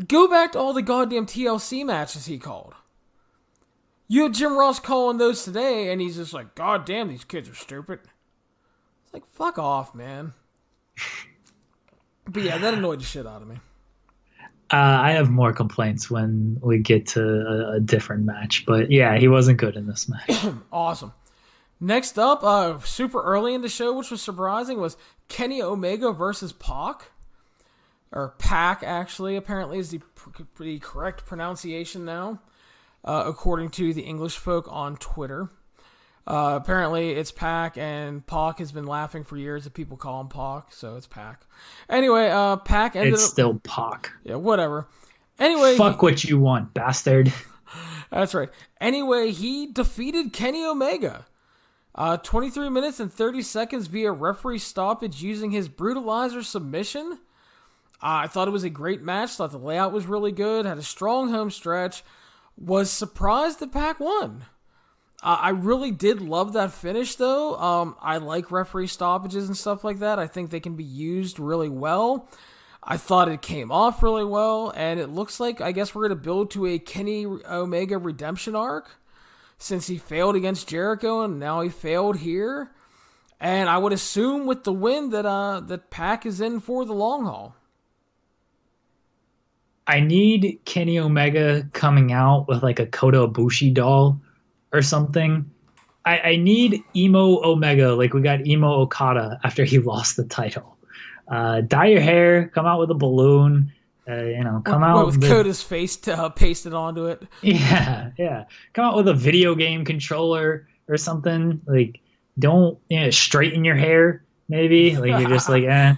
Go back to all the goddamn TLC matches he called. You had Jim Ross calling those today, and he's just like, God damn, these kids are stupid. It's like, fuck off, man. But yeah, that annoyed the shit out of me. I have more complaints when we get to a different match. But yeah, he wasn't good in this match. Awesome. Next up, super early in the show, which was surprising, was Kenny Omega versus Pac. Or Pac, actually, apparently is the correct pronunciation now, according to the English folk on Twitter. Apparently it's Pac, and Pac has been laughing for years that people call him Pac, so it's Pac. Anyway, Pac ended It's still Pac. Yeah, whatever. Anyway, fuck what you want, bastard. That's right. Anyway, he defeated Kenny Omega. 23 minutes and 30 seconds via referee stoppage using his brutalizer submission. I thought it was a great match. Thought the layout was really good. Had a strong home stretch. Was surprised that Pac won. I really did love that finish, though. I like referee stoppages and stuff like that. I think they can be used really well. I thought it came off really well, and it looks like, I guess we're going to build to a Kenny Omega redemption arc, since he failed against Jericho, and now he failed here. And I would assume with the win that Pac is in for the long haul. I need Kenny Omega coming out with like a Kota Ibushi doll or something. I need Emo Omega, like we got Emo Okada after he lost the title. Dye your hair, come out with a balloon, come out with Kota's face pasted onto it. Yeah. Come out with a video game controller or something. Like, don't straighten your hair, maybe. Like, you're just like,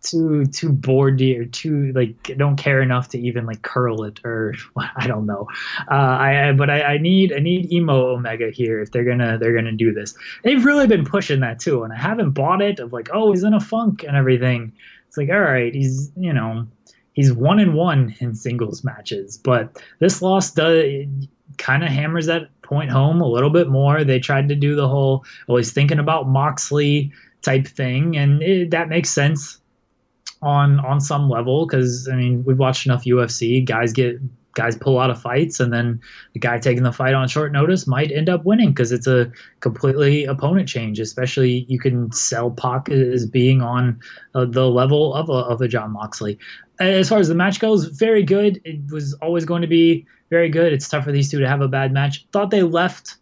too bored or too like don't care enough to even like curl it, or I don't know. I need Emo Omega here if they're gonna do this. They've really been pushing that too, and I haven't bought it of like, oh, he's in a funk and everything. It's like, all right, he's 1-1 in singles matches, but this loss kind of hammers that point home a little bit more. They tried to do the whole always thinking about Moxley type thing, and that makes sense on some level, because I mean, we've watched enough UFC. Guys pull out of fights, and then the guy taking the fight on short notice might end up winning because it's a completely opponent change. Especially, you can sell Pac as being on the level of a Jon Moxley. As far as the match goes, very good. It was always going to be very good. It's tough for these two to have a bad match. Thought they left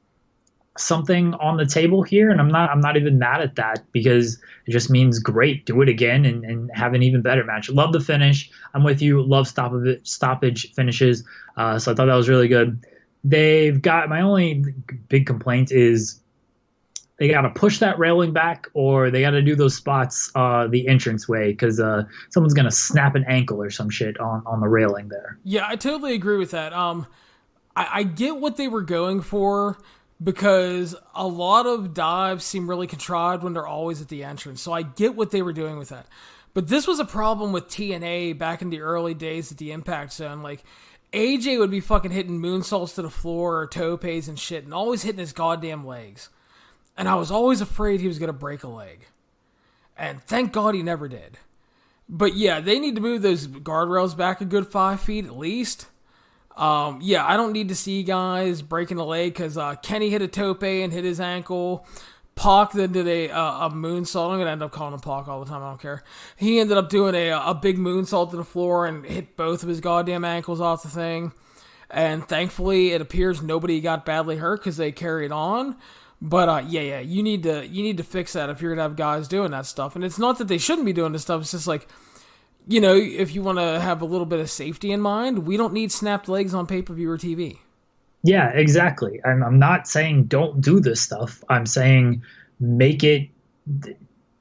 something on the table here, and I'm not even mad at that, because it just means great, do it again and have an even better match. Love the finish. I'm with you. Love stoppage finishes. So I thought that was really good. They've got, my only big complaint is they got to push that railing back, or they got to do those spots the entrance way, because someone's gonna snap an ankle or some shit on the railing there. Yeah, I totally agree with that. I get what they were going for, because a lot of dives seem really contrived when they're always at the entrance. So I get what they were doing with that. But this was a problem with TNA back in the early days at the Impact Zone. Like, AJ would be fucking hitting moonsaults to the floor or topes and shit, and always hitting his goddamn legs. And I was always afraid he was going to break a leg. And thank God he never did. But yeah, they need to move those guardrails back a good 5 feet at least. Yeah, I don't need to see guys breaking a leg, because Kenny hit a tope and hit his ankle. Pac then did a moonsault. I'm going to end up calling him Pac all the time. I don't care. He ended up doing a big moonsault to the floor and hit both of his goddamn ankles off the thing. And thankfully, it appears nobody got badly hurt because they carried on. But yeah, you need to fix that if you're gonna have guys doing that stuff. And it's not that they shouldn't be doing this stuff. It's just like, you know, if you want to have a little bit of safety in mind, we don't need snapped legs on pay-per-view or TV. Yeah, exactly. I'm not saying don't do this stuff. I'm saying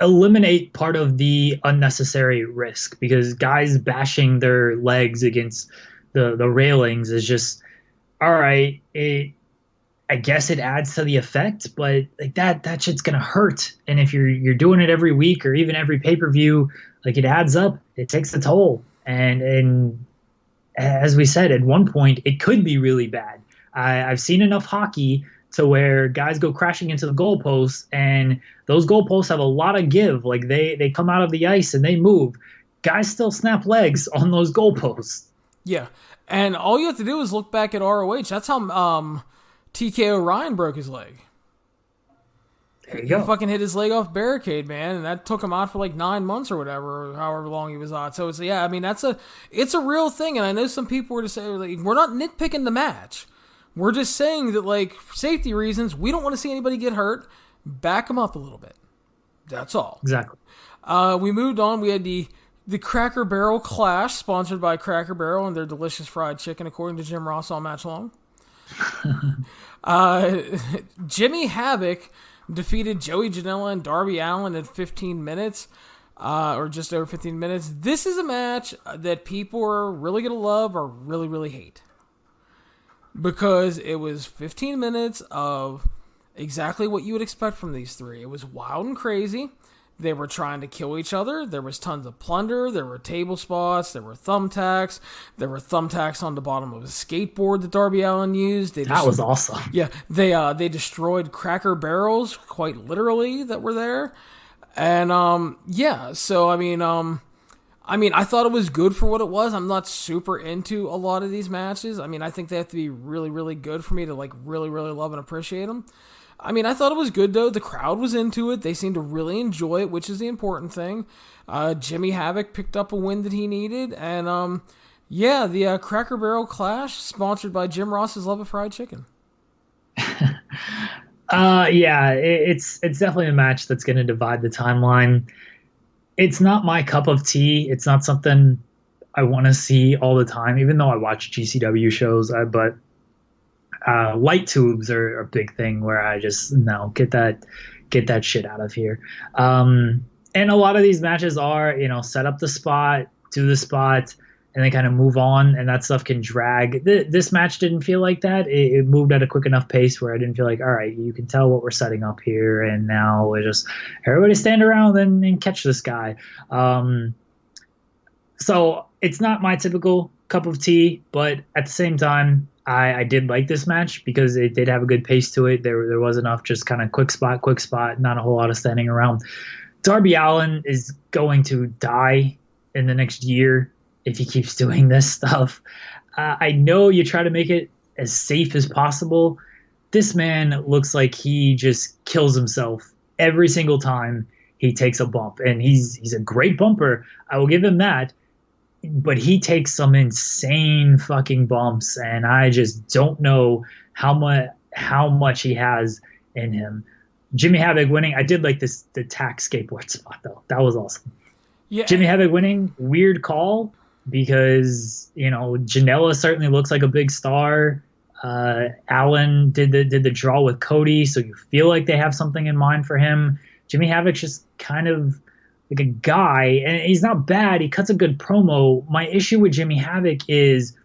eliminate part of the unnecessary risk, because guys bashing their legs against the railings is just, all right, I guess it adds to the effect, but like that shit's gonna hurt. And if you're doing it every week or even every pay-per-view, like, it adds up. It takes a toll. And as we said, at one point, it could be really bad. I've seen enough hockey to where guys go crashing into the goalposts, and those goalposts have a lot of give. Like, they come out of the ice and they move. Guys still snap legs on those goalposts. Yeah, and all you have to do is look back at ROH. That's how TK O'Ryan broke his leg. There you go. He fucking hit his leg off barricade, man, and that took him out for like 9 months or whatever, or however long he was out. So it's, yeah, I mean, it's a real thing, and I know some people were to say, like, we're not nitpicking the match. We're just saying that, like, for safety reasons, we don't want to see anybody get hurt. Back them up a little bit. That's all. Exactly. We moved on. We had the Cracker Barrel Clash, sponsored by Cracker Barrel and their delicious fried chicken, according to Jim Ross all match long. Jimmy Havoc defeated Joey Janela and Darby Allin in 15 minutes, or just over 15 minutes. This is a match that people are really going to love or really, really hate, because it was 15 minutes of exactly what you would expect from these three. It was wild and crazy. They were trying to kill each other. There was tons of plunder. There were table spots. There were thumbtacks. There were thumbtacks on the bottom of a skateboard that Darby Allin used. That was awesome. Yeah, they destroyed Cracker Barrels, quite literally, that were there. And yeah, so I mean, I thought it was good for what it was. I'm not super into a lot of these matches. I mean, I think they have to be really, really good for me to, like, really, really love and appreciate them. I mean, I thought it was good, though. The crowd was into it. They seemed to really enjoy it, which is the important thing. Jimmy Havoc picked up a win that he needed. And, yeah, the Cracker Barrel Clash, sponsored by Jim Ross's Love of Fried Chicken. Yeah, it's definitely a match that's going to divide the timeline. It's not my cup of tea. It's not something I want to see all the time, even though I watch GCW shows. But light tubes are a big thing where I just, no, get that shit out of here. And a lot of these matches are, set up the spot, do the spot, and then kind of move on, and that stuff can drag. This match didn't feel like that. It moved at a quick enough pace where I didn't feel like, all right, you can tell what we're setting up here, and now we're just, everybody stand around and catch this guy. So it's not my typical cup of tea, but at the same time, I did like this match because it did have a good pace to it. There was enough just kind of quick spot, not a whole lot of standing around. Darby Allin is going to die in the next year if he keeps doing this stuff. I know you try to make it as safe as possible. This man looks like he just kills himself every single time he takes a bump. And he's a great bumper. I will give him that. But he takes some insane fucking bumps, and I just don't know how much he has in him. Jimmy Havoc winning. I did like the tack skateboard spot though. That was awesome. Yeah. Jimmy Havoc winning, weird call because Janela certainly looks like a big star. Allen did the draw with Cody, so you feel like they have something in mind for him. Jimmy Havoc's just kind of like a guy, and he's not bad. He cuts a good promo. My issue with Jimmy Havoc is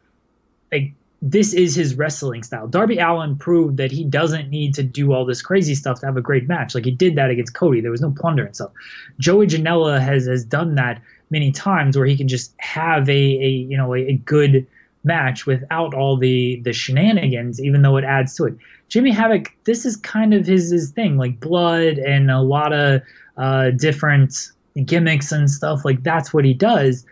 like this is his wrestling style. Darby Allin proved that he doesn't need to do all this crazy stuff to have a great match. Like he did that against Cody. There was no plunder and stuff. Joey Janela has done that many times where he can just have a good match without all the shenanigans, even though it adds to it. Jimmy Havoc, this is kind of his thing, like blood and a lot of different gimmicks and stuff. Like that's what he does.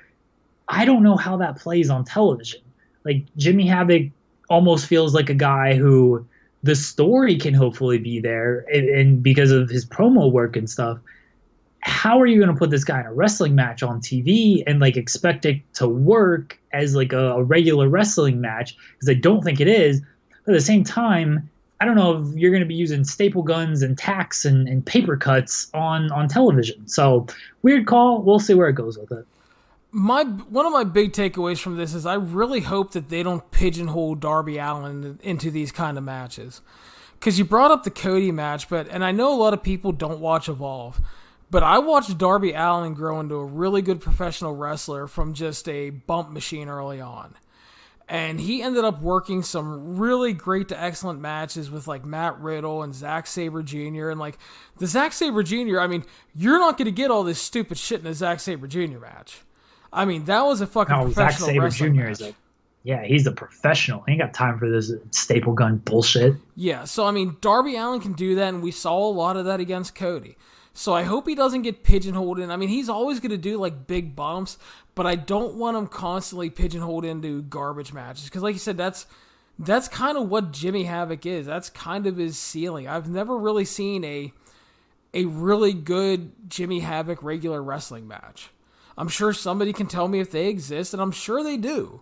I don't know how that plays on television. Like Jimmy Havoc almost feels like a guy who the story can hopefully be there, and because of his promo work and stuff. How are you going to put this guy in a wrestling match on TV and like expect it to work as like a regular wrestling match? Because I don't think it is. But at the same time, I don't know if you're going to be using staple guns and tacks and paper cuts on television. So weird call. We'll see where it goes with it. One of my big takeaways from this is I really hope that they don't pigeonhole Darby Allin into these kind of matches. Because you brought up the Cody match, and I know a lot of people don't watch Evolve, but I watched Darby Allin grow into a really good professional wrestler from just a bump machine early on. And he ended up working some really great to excellent matches with like Matt Riddle and Zack Sabre Jr. And like the Zack Sabre Jr., I mean, you're not going to get all this stupid shit in a Zack Sabre Jr. match. I mean, that was a fucking professional Zack Sabre wrestling Jr. match. He's a professional. He ain't got time for this staple gun bullshit. Yeah, so I mean, Darby Allin can do that, and we saw a lot of that against Cody. So I hope he doesn't get pigeonholed in. I mean, he's always going to do like big bumps, but I don't want him constantly pigeonholed into garbage matches. Because like you said, that's kind of what Jimmy Havoc is. That's kind of his ceiling. I've never really seen a really good Jimmy Havoc regular wrestling match. I'm sure somebody can tell me if they exist, and I'm sure they do.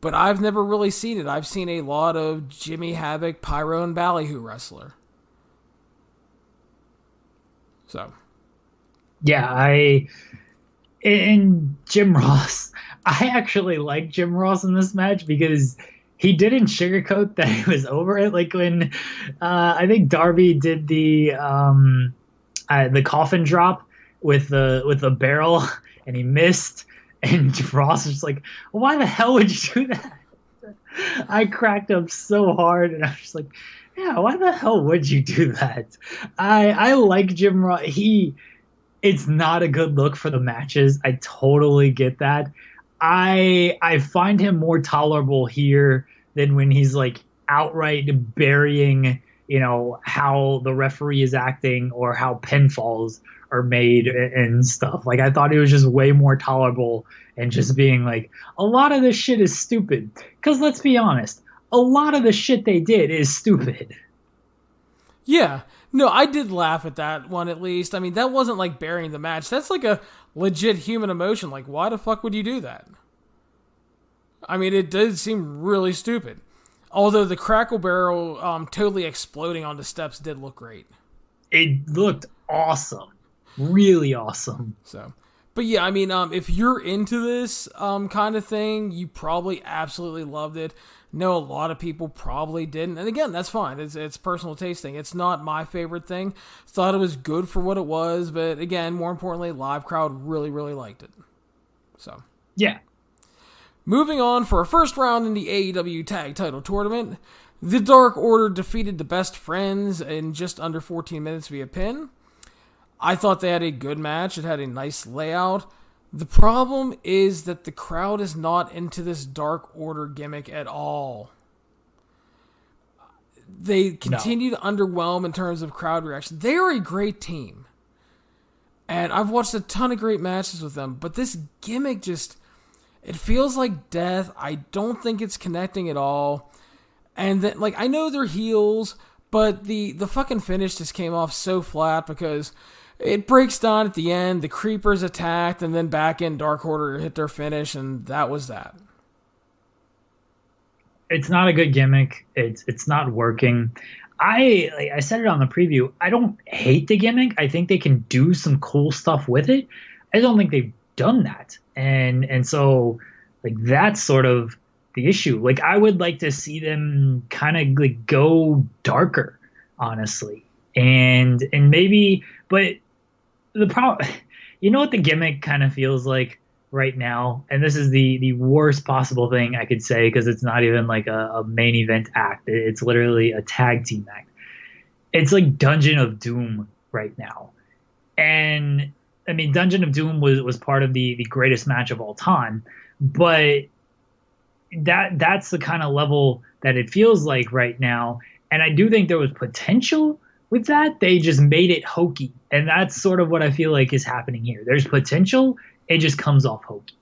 But I've never really seen it. I've seen a lot of Jimmy Havoc, Pyro, and Ballyhoo wrestler. So, yeah, in Jim Ross, I actually like Jim Ross in this match because he didn't sugarcoat that he was over it. Like when I think Darby did the coffin drop with the barrel and he missed, and Ross was like, "Why the hell would you do that?" I cracked up so hard, and I was just like, yeah, why the hell would you do that? I like Jim Ross. It's not a good look for the matches. I totally get that. I find him more tolerable here than when he's like outright burying, how the referee is acting or how pinfalls are made and stuff. Like I thought it was just way more tolerable and just being like, a lot of this shit is stupid. Because let's be honest, a lot of the shit they did is stupid. Yeah. No, I did laugh at that one at least. I mean, that wasn't like burying the match. That's like a legit human emotion. Like, why the fuck would you do that? I mean, it did seem really stupid. Although the Crackle Barrel totally exploding on the steps did look great. It looked awesome. Really awesome. So, but yeah, I mean, if you're into this kind of thing, you probably absolutely loved it. No, a lot of people probably didn't. And again, that's fine. It's personal tasting. It's not my favorite thing. Thought it was good for what it was. But again, more importantly, live crowd really, really liked it. So, yeah. Moving on for our first round in the AEW Tag Title Tournament, the Dark Order defeated the Best Friends in just under 14 minutes via pin. I thought they had a good match. It had a nice layout. The problem is that the crowd is not into this Dark Order gimmick at all. They continue to underwhelm in terms of crowd reaction. They are a great team. And I've watched a ton of great matches with them, but this gimmick just, it feels like death. I don't think it's connecting at all. And then, like, I know they're heels, but the fucking finish just came off so flat because it breaks down at the end, the Creepers attacked, and then back in Dark Order hit their finish, and that was that. It's not a good gimmick. It's not working. I said it on the preview. I don't hate the gimmick. I think they can do some cool stuff with it. I don't think they've done that, and so like that's sort of the issue. Like I would like to see them kind of like go darker, honestly, and maybe, but the problem, you know what the gimmick kind of feels like right now, and this is the worst possible thing I could say because it's not even like a main event act. It's literally a tag team act. It's like Dungeon of Doom right now, and I mean Dungeon of Doom was part of the greatest match of all time, but that's the kind of level that it feels like right now, and I do think there was potential with that. They just made it hokey, and that's sort of what I feel like is happening here. There's potential. It just comes off hokey.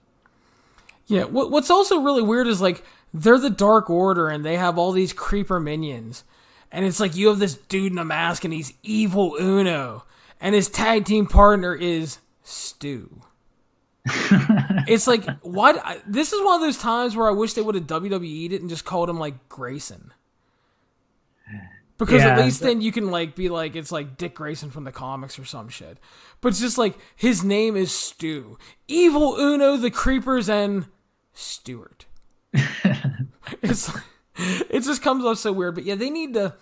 Yeah, what's also really weird is like they're the Dark Order and they have all these creeper minions. And it's like you have this dude in a mask and he's Evil Uno. And his tag team partner is Stu. It's like, why? This is one of those times where I wish they would have WWE'd it and just called him like Grayson. Because at least then you can like be like, it's like Dick Grayson from the comics or some shit. But it's just like, his name is Stu. Evil Uno, the Creepers, and Stewart. It's like, it just comes off so weird. But yeah, they need to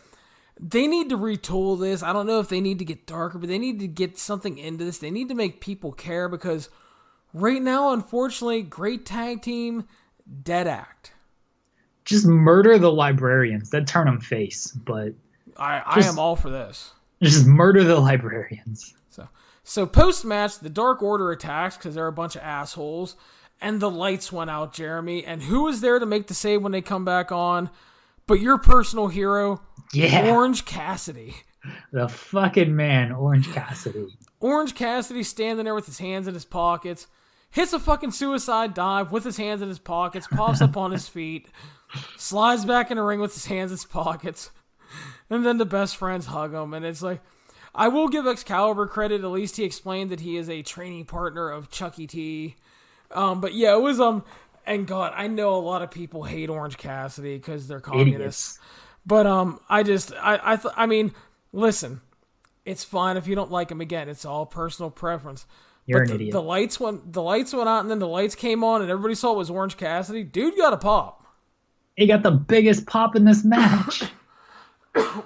retool this. I don't know if they need to get darker, but they need to get something into this. They need to make people care because right now, unfortunately, great tag team, dead act. Just murder the librarians. That'd turn them face, but I am all for this. Just murder the librarians. So post-match, the Dark Order attacks because they're a bunch of assholes, and the lights went out, Jeremy. And who was there to make the save when they come back on? But your personal hero, Orange Cassidy. The fucking man, Orange Cassidy. Orange Cassidy standing there with his hands in his pockets, hits a fucking suicide dive with his hands in his pockets, pops up on his feet, slides back in the ring with his hands in his pockets, and then the best friends hug him, and it's like, I will give Excalibur credit. At least he explained that he is a training partner of Chucky T. But yeah, it was and God, I know a lot of people hate Orange Cassidy because they're communists. Idiots. But I mean, listen, it's fine if you don't like him. Again, it's all personal preference. You're an idiot. The lights went out, and then the lights came on, and everybody saw it was Orange Cassidy. Dude got a pop. He got the biggest pop in this match.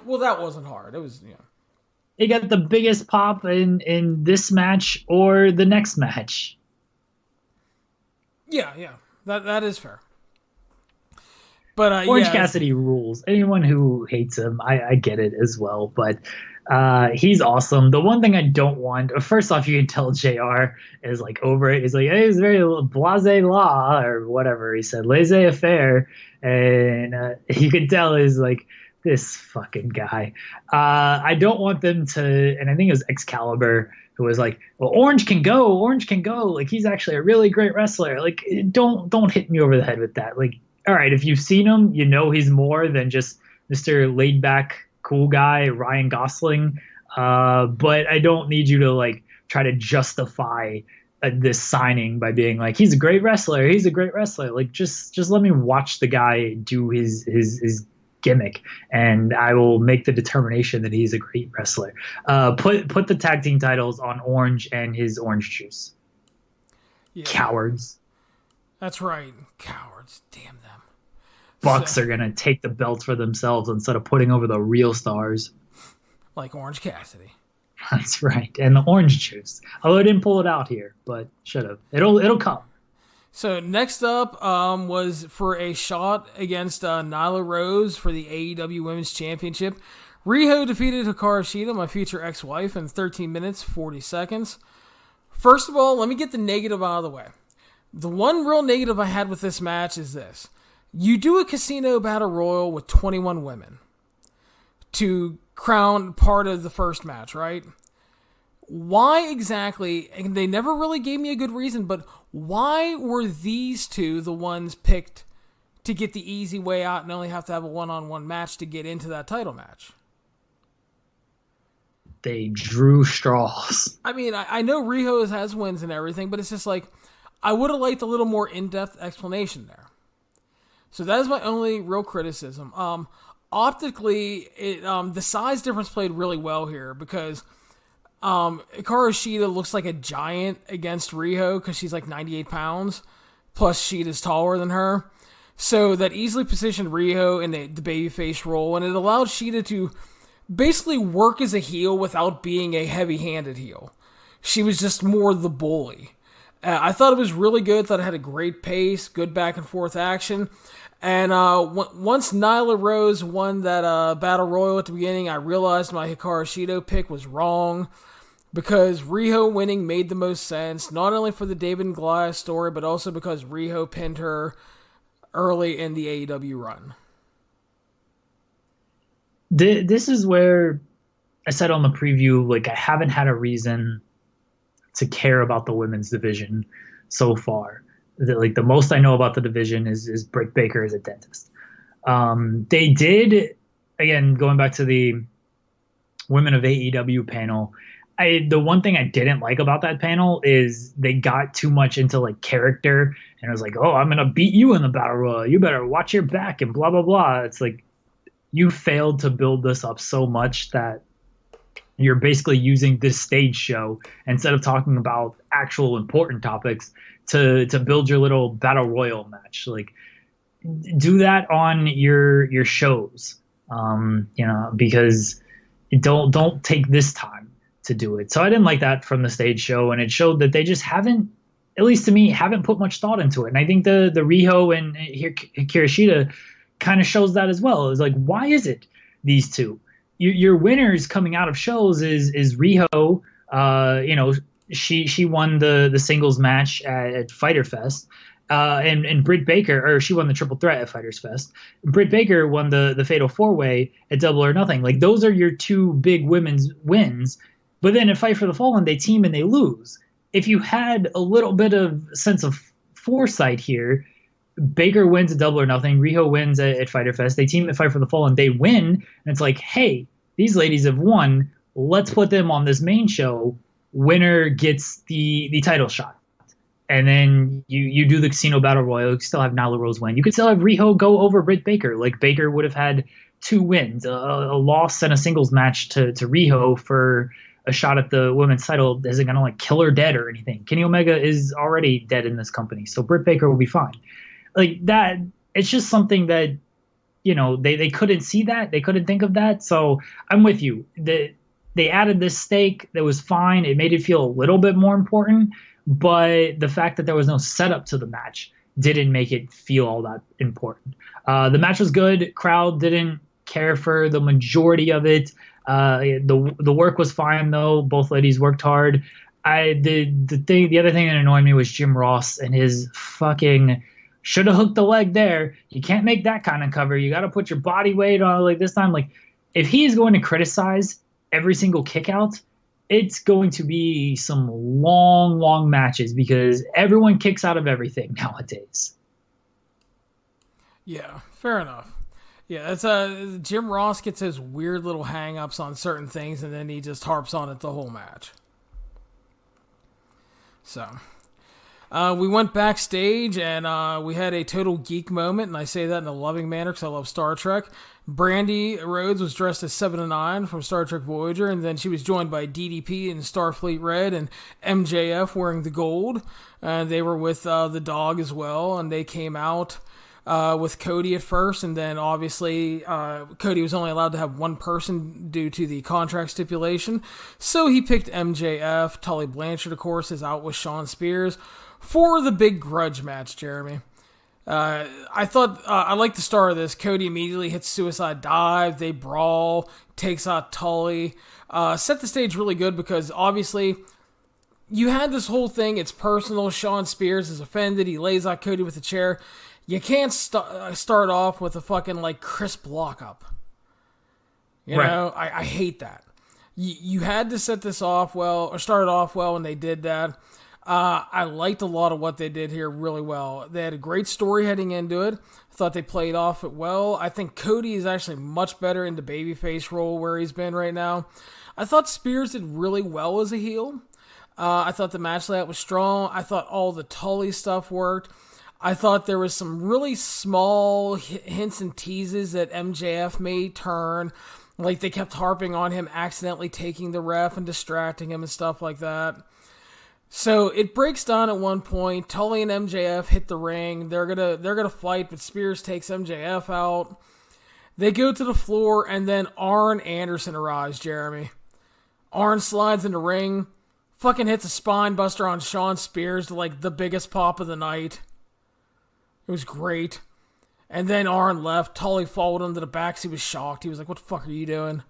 Well, that wasn't hard. It was, He got the biggest pop in this match or the next match. Yeah, that is fair. But Orange Cassidy rules. Anyone who hates him, I get it as well. But he's awesome. The one thing I don't want, first off, you can tell JR is like over it. He's like, hey, he's very blasé la or whatever he said, laissez affaire, and you can tell he's like, this fucking guy. I don't want them to, and I think it was Excalibur who was like, well, Orange can go. Like, he's actually a really great wrestler. Like, don't hit me over the head with that. Like, all right, if you've seen him, you know he's more than just Mr. laid back, cool guy, Ryan Gosling. But I don't need you to like try to justify this signing by being like, he's a great wrestler. Like, just let me watch the guy do his gimmick, and I will make the determination that he's a great wrestler. Put the tag team titles on Orange and his orange juice. Yeah. Cowards. That's right. Cowards. Damn them. Bucks are going to take the belts for themselves instead of putting over the real stars. Like Orange Cassidy. That's right. And the orange juice. Although I didn't pull it out here, but should have. It'll come. So next up was for a shot against Nyla Rose for the AEW Women's Championship. Riho defeated Hikaru Shida, my future ex-wife, in 13 minutes, 40 seconds. First of all, let me get the negative out of the way. The one real negative I had with this match is this. You do a casino battle royal with 21 women to crown part of the first match, right? Why exactly, and they never really gave me a good reason, but why were these two the ones picked to get the easy way out and only have to have a one-on-one match to get into that title match? They drew straws. I mean, I know Riho has wins and everything, but it's just like, I would have liked a little more in-depth explanation there. So that is my only real criticism. optically, the size difference played really well here because Hikaru Shida looks like a giant against Riho because she's like 98 pounds, plus Shida's taller than her. So that easily positioned Riho in the babyface role, and it allowed Shida to basically work as a heel without being a heavy-handed heel. She was just more the bully. I thought it was really good. Thought it had a great pace, good back-and-forth action. And once Nyla Rose won that Battle Royal at the beginning, I realized my Hikaru Shida pick was wrong because Riho winning made the most sense, not only for the David and Goliath story, but also because Riho pinned her early in the AEW run. This is where I said on the preview, like, I haven't had a reason to care about the women's division so far. Like, the most I know about the division is Britt Baker as a dentist. They did, again, going back to the Women of AEW panel, the one thing I didn't like about that panel is they got too much into like character, and it was like, oh, I'm going to beat you in the Battle Royal. You better watch your back and blah, blah, blah. It's like, you failed to build this up so much that you're basically using this stage show instead of talking about actual important topics to build your little Battle Royal match. Like, do that on your shows, because don't take this time to do it. So I didn't like that from the stage show, and it showed that they just haven't, at least to me, haven't put much thought into it. And I think the Riho and Hikaru Shida kind of shows that as well. It's like, why is it these two? Your winners coming out of shows is Riho. She won the singles match at Fyter Fest. And Britt Baker, or she won the triple threat at Fighters Fest. Britt Baker won the Fatal 4-Way at Double or Nothing. Like, those are your two big women's wins. But then at Fight for the Fallen, they team and they lose. If you had a little bit of sense of foresight here, Baker wins at Double or Nothing, Riho wins at Fyter Fest, they team at Fight for the Fallen, they win, and it's like, hey, these ladies have won. Let's put them on this main show. Winner gets the title shot. And then you do the Casino Battle Royal. You still have Nyla Rose win. You could still have Riho go over Britt Baker. Like, Baker would have had 2 wins, a loss and a singles match to Riho for a shot at the women's title. Isn't going to like kill her dead or anything. Kenny Omega is already dead in this company, so Britt Baker will be fine. Like that, it's just something that, they couldn't see that. They couldn't think of that. So I'm with you. They added this stake that was fine. It made it feel a little bit more important. But the fact that there was no setup to the match didn't make it feel all that important. The match was good. Crowd didn't care for the majority of it. The work was fine, though. Both ladies worked hard. The other thing that annoyed me was Jim Ross and his fucking should have hooked the leg there. You can't make that kind of cover. You got to put your body weight on it like this time. Like, if he is going to criticize every single kick out, it's going to be some long, long matches because everyone kicks out of everything nowadays. Yeah, fair enough. Yeah, it's Jim Ross gets his weird little hang-ups on certain things, and then he just harps on it the whole match. So, we went backstage, and we had a total geek moment, and I say that in a loving manner because I love Star Trek. Brandy Rhodes was dressed as 7 of 9 from Star Trek Voyager, and then she was joined by DDP in Starfleet Red and MJF wearing the gold. They were with the dog as well, and they came out with Cody at first, and then obviously Cody was only allowed to have one person due to the contract stipulation, so he picked MJF. Tully Blanchard, of course, is out with Shawn Spears for the big grudge match, Jeremy. I thought I liked the start of this. Cody immediately hits suicide dive. They brawl, takes out Tully. Set the stage really good because obviously you had this whole thing. It's personal. Shawn Spears is offended. He lays out Cody with a chair. You can't start off with a fucking like crisp lockup. You know, I hate that. You had to set this off well or start it off well, and they did that. I liked a lot of what they did here really well. They had a great story heading into it. I thought they played off it well. I think Cody is actually much better in the babyface role where he's been right now. I thought Spears did really well as a heel. I thought the match layout was strong. I thought all the Tully stuff worked. I thought there was some really small hints and teases that MJF may turn. Like, they kept harping on him accidentally taking the ref and distracting him and stuff like that. So it breaks down at one point. Tully and MJF hit the ring. They're gonna fight, but Spears takes MJF out. They go to the floor, and then Arn Anderson arrives, Jeremy. Arn slides in the ring, fucking hits a spine buster on Shawn Spears to, like, the biggest pop of the night. It was great. And then Arn left. Tully followed him to the back. He was shocked. He was like, what the fuck are you doing?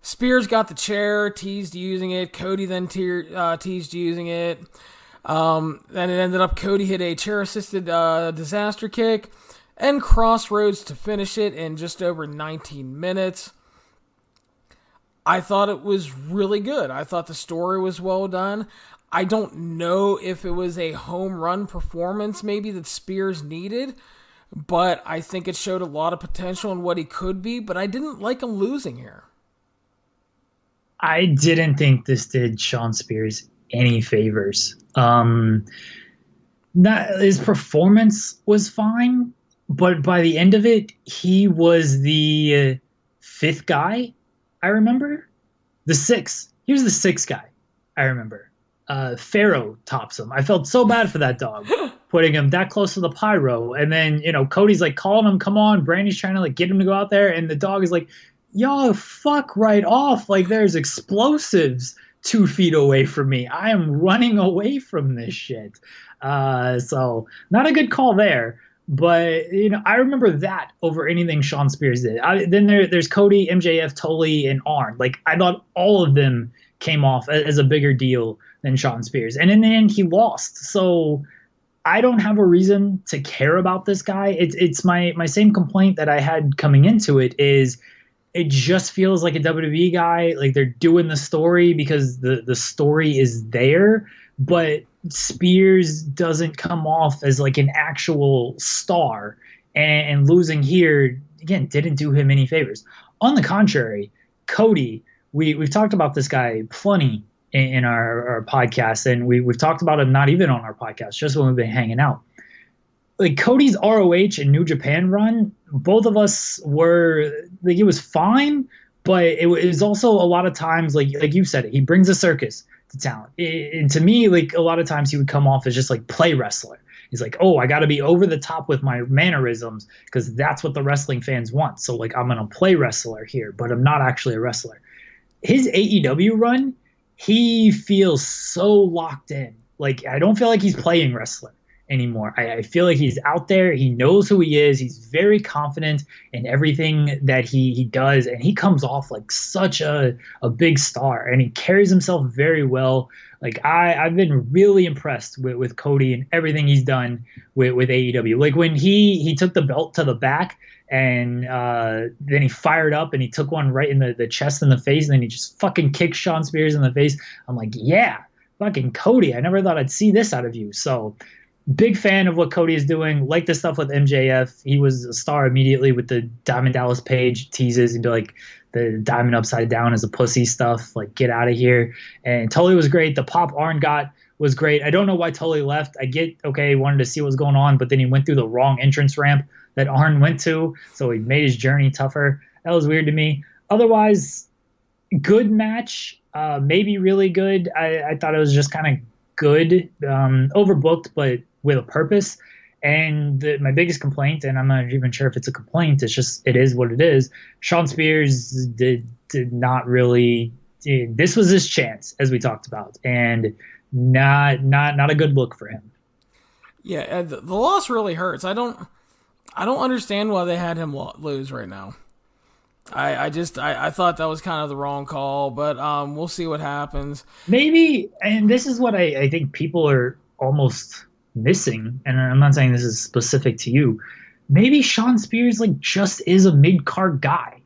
Spears got the chair, teased using it. Cody then teased using it. Then it ended up Cody hit a chair-assisted disaster kick and Crossroads to finish it in just over 19 minutes. I thought it was really good. I thought the story was well done. I don't know if it was a home run performance maybe that Spears needed, but I think it showed a lot of potential in what he could be, but I didn't like him losing here. I didn't think this did Shawn Spears any favors. His performance was fine, but by the end of it, he was the fifth guy, I remember. The sixth. He was the sixth guy, I remember. Pharaoh tops him. I felt so bad for that dog, putting him that close to the pyro. And then, Cody's like calling him, come on. Brandy's trying to like get him to go out there. And the dog is like, yo, fuck right off. Like, there's explosives 2 feet away from me. I am running away from this shit. So not a good call there. But, I remember that over anything Shawn Spears did. Then there's Cody, MJF, Tully, and Arn. Like, I thought all of them came off as a bigger deal than Shawn Spears. And in the end, he lost. So I don't have a reason to care about this guy. It's my same complaint that I had coming into it is it just feels like a WWE guy. Like, they're doing the story because the story is there, but Spears doesn't come off as like an actual star, and losing here, again, didn't do him any favors. On the contrary, Cody, we've talked about this guy plenty in our podcast, and we've talked about him not even on our podcast, just when we've been hanging out. Like, Cody's ROH and New Japan run, both of us were like, it was fine, but it was also a lot of times, like you said it, he brings a circus to talent. And to me, like, a lot of times he would come off as just like play wrestler. He's like, oh, I got to be over the top with my mannerisms because that's what the wrestling fans want. So like, I'm going to play wrestler here, but I'm not actually a wrestler. His AEW run, he feels so locked in. Like, I don't feel like he's playing wrestler anymore. I feel like he's out there. He knows who he is. He's very confident in everything that he does, and he comes off like such a big star, and he carries himself very well. Like, I've been really impressed with Cody and everything he's done with AEW. Like, when he took the belt to the back and then he fired up and he took one right in the chest and the face, and then he just fucking kicked Shawn Spears in the face. I'm like, yeah, fucking Cody. I never thought I'd see this out of you. So big fan of what Cody is doing. Like the stuff with MJF. He was a star immediately with the Diamond Dallas Page teases. He'd be like, the Diamond upside down is a pussy stuff. Like, get out of here. And Tully was great. The pop Arn got was great. I don't know why Tully left. I get, okay, he wanted to see what was going on, but then he went through the wrong entrance ramp that Arn went to, so he made his journey tougher. That was weird to me. Otherwise, good match. Maybe really good. I thought it was just kind of good. Overbooked, but with a purpose. And my biggest complaint, and I'm not even sure if it's a complaint, it's just, it is what it is. Shawn Spears did not really, this was his chance, as we talked about, and not a good look for him. Yeah, the loss really hurts. I don't understand why they had him lose right now. I thought that was kind of the wrong call, but we'll see what happens. Maybe, and this is what I think people are almost missing, and I'm not saying this is specific to you. Maybe Shawn Spears like just is a mid-card guy.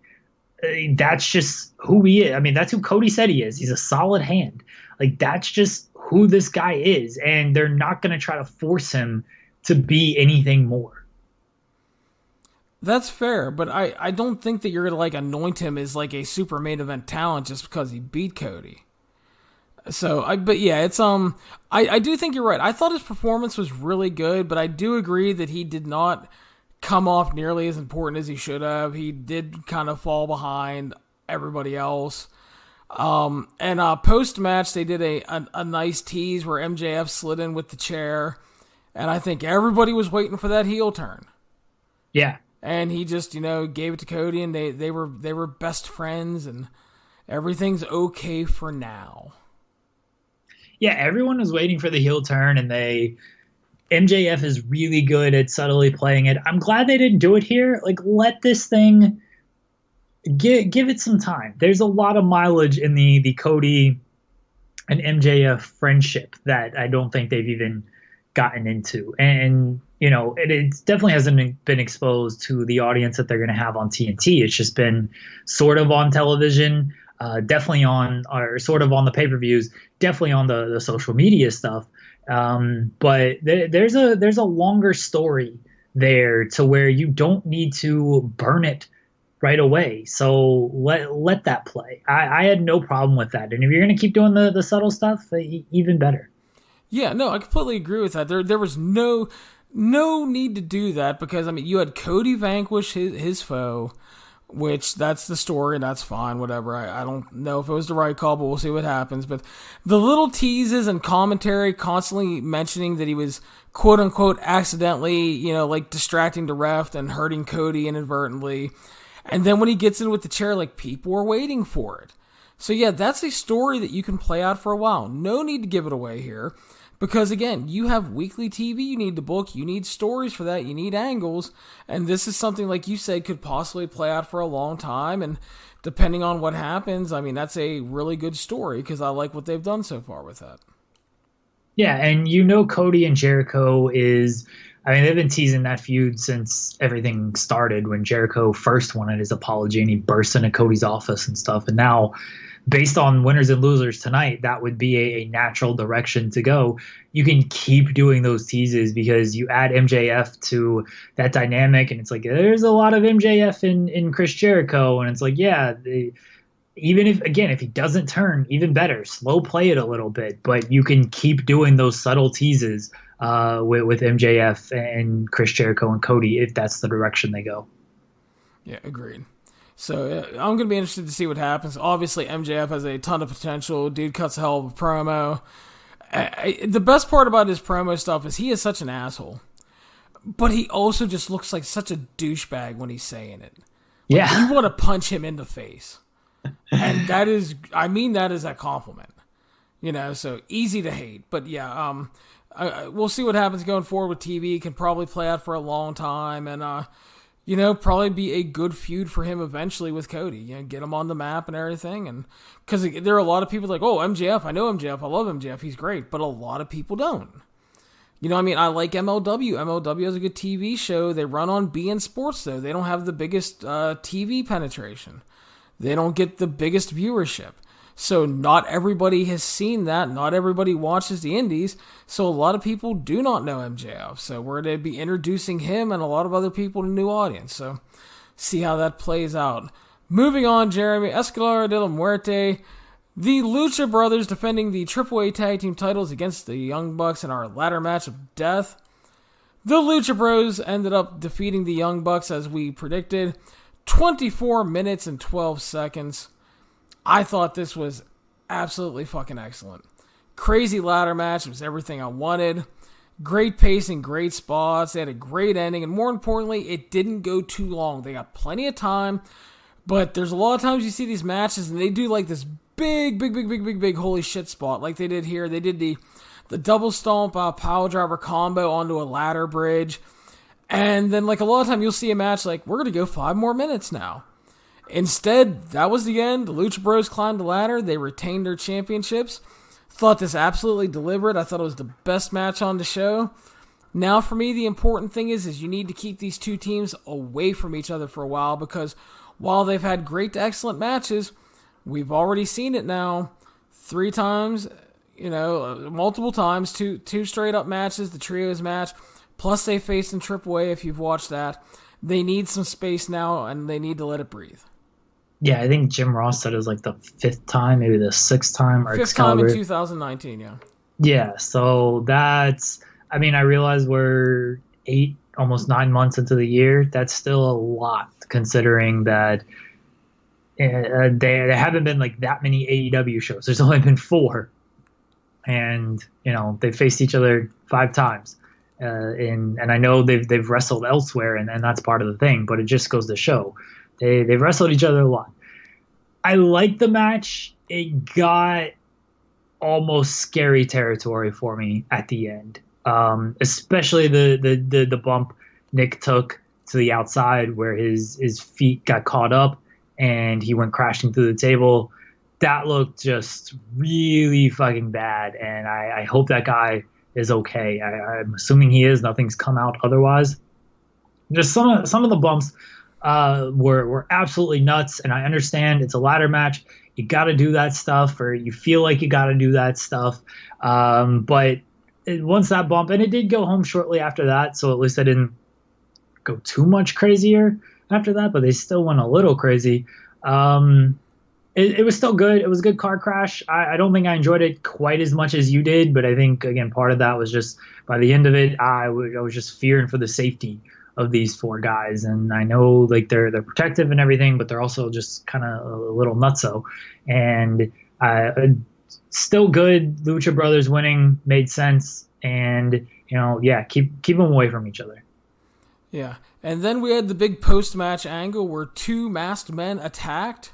That's just who he is. I mean, that's who Cody said he is. He's a solid hand. Like, that's just who this guy is, and they're not going to try to force him to be anything more. That's fair, but I don't think that you're going to like anoint him as like a super main event talent just because he beat Cody. So, but yeah, it's I do think you're right. I thought his performance was really good, but I do agree that he did not come off nearly as important as he should have. He did kind of fall behind everybody else. And post match they did a nice tease where MJF slid in with the chair, and I think everybody was waiting for that heel turn. Yeah. And he just, gave it to Cody, and they were best friends, and everything's okay for now. Yeah, everyone was waiting for the heel turn, and MJF is really good at subtly playing it. I'm glad they didn't do it here. Like, let this thing give it some time. There's a lot of mileage in the Cody and MJF friendship that I don't think they've even gotten into. And it definitely hasn't been exposed to the audience that they're going to have on TNT. It's just been sort of on television, definitely or sort of on the pay-per-views, definitely on the social media stuff. But there's a longer story there to where you don't need to burn it right away. So let that play. I had no problem with that. And if you're going to keep doing the subtle stuff, even better. Yeah, no, I completely agree with that. There was no need to do that because, you had Cody vanquish his foe, which that's the story, and that's fine, whatever. I don't know if it was the right call, but we'll see what happens. But the little teases and commentary constantly mentioning that he was quote-unquote accidentally, distracting the ref and hurting Cody inadvertently. And then when he gets in with the chair, people were waiting for it. So yeah, that's a story that you can play out for a while. No need to give it away here. Because again, you have weekly TV you need to book, you need stories for that, you need angles, and this is something, like you said, could possibly play out for a long time, and depending on what happens, that's a really good story, because I like what they've done so far with that. Yeah, and Cody and Jericho they've been teasing that feud since everything started when Jericho first wanted his apology and he burst into Cody's office and stuff. And now, based on winners and losers tonight, that would be a natural direction to go. You can keep doing those teases because you add MJF to that dynamic, and it's like there's a lot of MJF in Chris Jericho, and it's like, yeah, even if he doesn't turn, even better, slow play it a little bit, but you can keep doing those subtle teases with MJF and Chris Jericho and Cody if that's the direction they go. Yeah, agreed. So I'm going to be interested to see what happens. Obviously, MJF has a ton of potential. Dude cuts a hell of a promo. The best part about his promo stuff is he is such an asshole. But he also just looks like such a douchebag when he's saying it. Yeah. You want to punch him in the face. And that is a compliment. So easy to hate. But yeah, we'll see what happens going forward with TV. It can probably play out for a long time. And, probably be a good feud for him eventually with Cody. Get him on the map and everything. And because there are a lot of people like, oh, MJF, I know MJF, I love MJF, he's great. But a lot of people don't. I like MLW. MLW has a good TV show. They run on beIN Sports, though. They don't have the biggest TV penetration. They don't get the biggest viewership. So not everybody has seen that. Not everybody watches the indies. So a lot of people do not know MJF. So we're going to be introducing him and a lot of other people to a new audience. So see how that plays out. Moving on, Jeremy, Escalera de la Muerte. The Lucha Brothers defending the AAA Tag Team titles against the Young Bucks in our ladder match of death. The Lucha Bros ended up defeating the Young Bucks as we predicted. 24 minutes and 12 seconds. I thought this was absolutely fucking excellent. Crazy ladder match. It was everything I wanted. Great pacing, great spots. They had a great ending. And more importantly, it didn't go too long. They got plenty of time. But there's a lot of times you see these matches and they do like this big holy shit spot like they did here. They did the double stomp power driver combo onto a ladder bridge. And then, a lot of time, you'll see a match we're going to go 5 more minutes now. Instead, that was the end. The Lucha Bros climbed the ladder. They retained their championships. Thought this absolutely delivered. I thought it was the best match on the show. Now, for me, the important thing is you need to keep these two teams away from each other for a while because while they've had great to excellent matches, we've already seen it now 3 times, multiple times, two straight-up matches, the trios match. Plus, they faced in AAA, if you've watched that. They need some space now, and they need to let it breathe. Yeah, I think Jim Ross said it was like the fifth time, maybe the sixth time, or Fifth time in Excalibur. 2019, yeah. Yeah, so that's, I mean, I realize we're 8, almost 9 months into the year. That's still a lot considering that there haven't been like that many AEW shows. There's only been 4, and they faced each other 5 times. And I know they've wrestled elsewhere, and that's part of the thing. But it just goes to show they've wrestled each other a lot. I like the match. It got almost scary territory for me at the end, especially the bump Nick took to the outside where his feet got caught up and he went crashing through the table. That looked just really fucking bad, and I hope that guy is okay. I'm assuming he is. Nothing's come out otherwise. Just some of the bumps were absolutely nuts, and I understand it's a ladder match. You got to do that stuff, or you feel like you got to do that stuff. But once that bump, and it did go home shortly after that, so at least I didn't go too much crazier after that, but they still went a little crazy. It was still good. It was a good car crash. I don't think I enjoyed it quite as much as you did, but I think, again, part of that was just by the end of it, I was just fearing for the safety of these 4 guys. And I know like they're protective and everything, but they're also just kind of a little nutso. And still good. Lucha Brothers winning made sense. And, keep them away from each other. Yeah. And then we had the big post-match angle where 2 masked men attacked.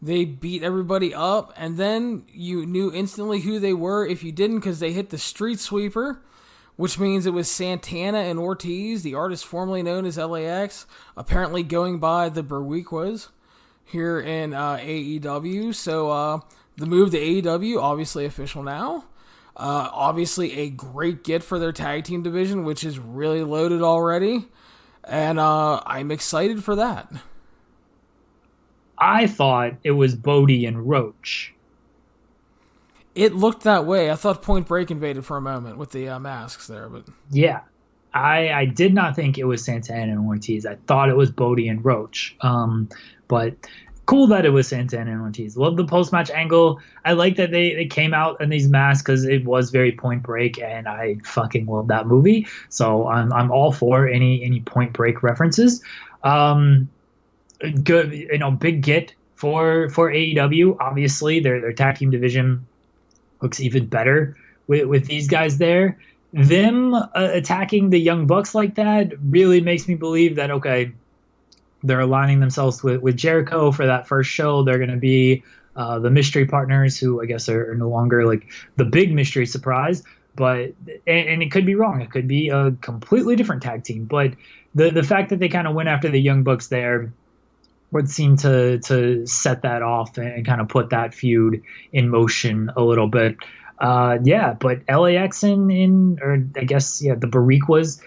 They beat everybody up, and then you knew instantly who they were if you didn't, because they hit the street sweeper, which means it was Santana and Ortiz, the artist formerly known as LAX, apparently going by the Berwickwas here in AEW. So the move to AEW, obviously official now. Obviously a great get for their tag team division, which is really loaded already. And I'm excited for that. I thought it was Bodie and Roach. It looked that way. I thought Point Break invaded for a moment with the masks there, but yeah, I did not think it was Santana and Ortiz. I thought it was Bodie and Roach. But cool that it was Santana and Ortiz. Love the post-match angle. I like that they came out in these masks because it was very Point Break, and I fucking love that movie. So I'm all for any Point Break references. Good, big get for AEW. Obviously, their tag team division looks even better with these guys there. Them attacking the Young Bucks like that really makes me believe that, okay, they're aligning themselves with Jericho for that first show. They're going to be the mystery partners, who I guess are no longer like the big mystery surprise. But and it could be wrong. It could be a completely different tag team. But the fact that they kind of went after the Young Bucks there would seem to set that off and kind of put that feud in motion a little bit. But LAX or I guess, the Barriquas,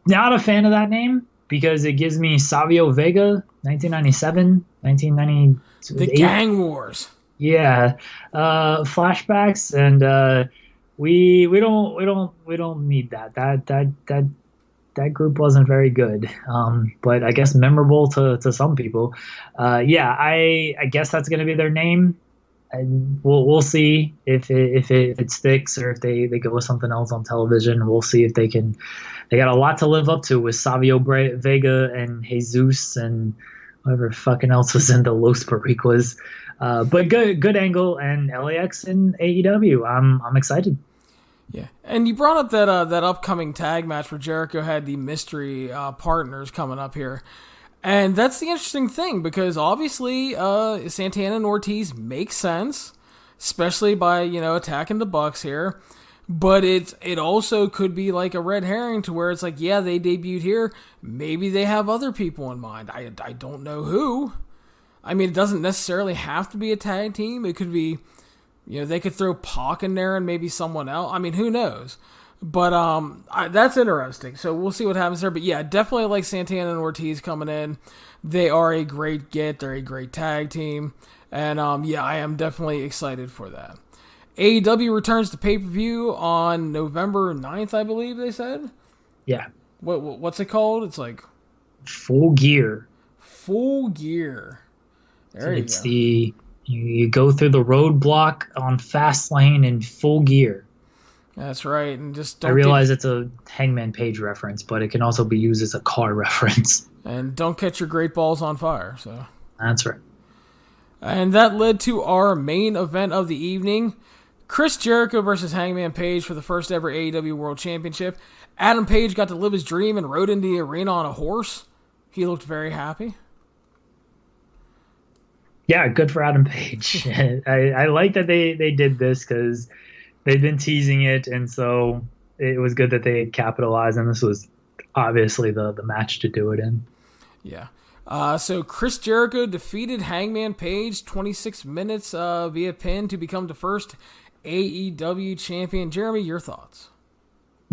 not a fan of that name because it gives me Savio Vega, 1997, 1998. The Gang Wars. Yeah. Flashbacks, and we don't need that. That group wasn't very good, but I guess memorable to some people. I guess that's going to be their name, and we'll see if it sticks or if they go with something else on television. We'll see if they can. They got a lot to live up to with Savio Vega and Jesus and whoever fucking else was in the Los Barriquas. But good angle, and LAX and AEW. I'm excited. Yeah, and you brought up that upcoming tag match where Jericho had the mystery partners coming up here. And that's the interesting thing, because obviously Santana and Ortiz make sense, especially by, attacking the Bucks here. But it also could be like a red herring to where it's like, yeah, they debuted here. Maybe they have other people in mind. I don't know who. I mean, it doesn't necessarily have to be a tag team. It could be... they could throw Pac in there and maybe someone else. I mean, who knows? But that's interesting. So we'll see what happens there. But yeah, definitely like Santana and Ortiz coming in. They are a great get. They're a great tag team. And I am definitely excited for that. AEW returns to pay-per-view on November 9th, I believe they said. Yeah. What's it called? It's like... Full Gear. Full Gear. There you It's go. you go through the roadblock on Fastlane in full gear. That's right. And just I don't get realize it's a Hangman Page reference, but it can also be used as a car reference. and don't catch your great balls on fire. So, That's right. and that led to our main event of the evening. Chris Jericho versus Hangman Page for the first ever AEW World Championship. Adam Page got to live his dream and rode into the arena on a horse. He looked very happy. Yeah, good for Adam Page. I like that they did this because they've been teasing it, and so it was good that they capitalized, and this was obviously the match to do it in. Yeah. So Chris Jericho defeated Hangman Page 26 minutes via pin to become the first AEW champion. Jeremy, your thoughts?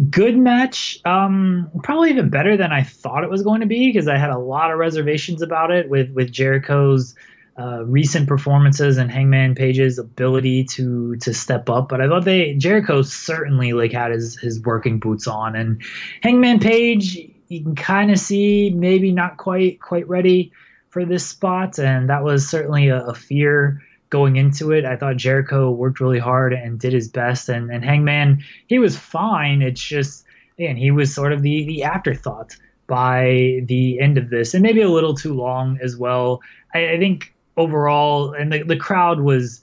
Good match. Probably even better than I thought it was going to be because I had a lot of reservations about it with Jericho's recent performances and Hangman Page's ability to step up. But I thought Jericho certainly like had his working boots on, and Hangman Page, you can kind of see maybe not quite ready for this spot, and that was certainly a fear going into it. I thought Jericho worked really hard and did his best, and Hangman, he was fine. It's just, again, he was sort of the afterthought by the end of this, and maybe a little too long as well. I think overall, and the crowd was,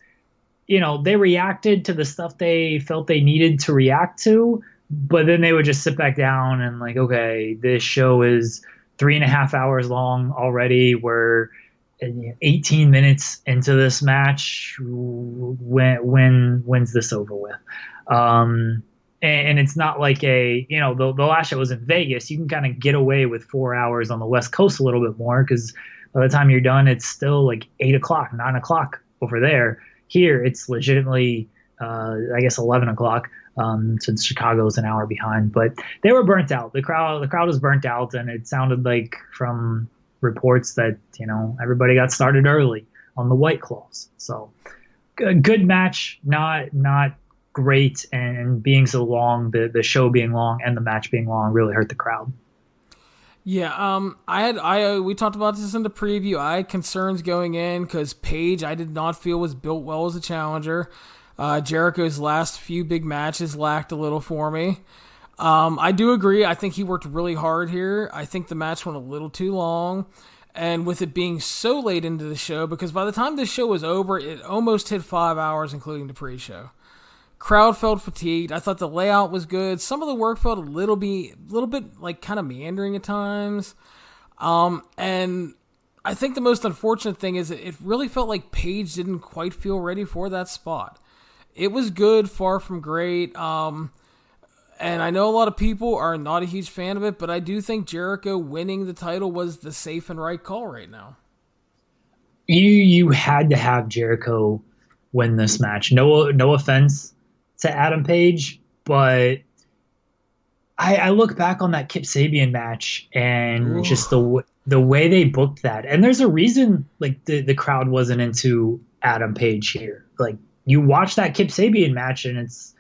they reacted to the stuff they felt they needed to react to, but then they would just sit back down and like, okay, this show is 3.5 hours long already. We're 18 minutes into this match. When's this over with? And it's not like the last show was in Vegas. You can kind of get away with 4 hours on the West Coast a little bit more because by the time you're done, it's still like 8 o'clock, 9 o'clock over there. Here, it's legitimately, I guess, 11 o'clock. Since Chicago's an hour behind, but they were burnt out. The crowd was burnt out, and it sounded like from reports that everybody got started early on the White Claws. So good match, not great, and being so long, the show being long and the match being long really hurt the crowd. Yeah, we talked about this in the preview. I had concerns going in because Page I did not feel was built well as a challenger. Jericho's last few big matches lacked a little for me. I do agree. I think he worked really hard here. I think the match went a little too long. And with it being so late into the show, because by the time this show was over, it almost hit 5 hours, including the pre-show. Crowd felt fatigued. I thought the layout was good. Some of the work felt a little bit like kind of meandering at times. And I think the most unfortunate thing is it really felt like Page didn't quite feel ready for that spot. It was good, far from great. And I know a lot of people are not a huge fan of it, but I do think Jericho winning the title was the safe and right call right now. You had to have Jericho win this match. No offense to Adam Page, but I look back on that Kip Sabian match and just the way they booked that. And there's a reason like the crowd wasn't into Adam Page here. Like, you watch that Kip Sabian match and it's,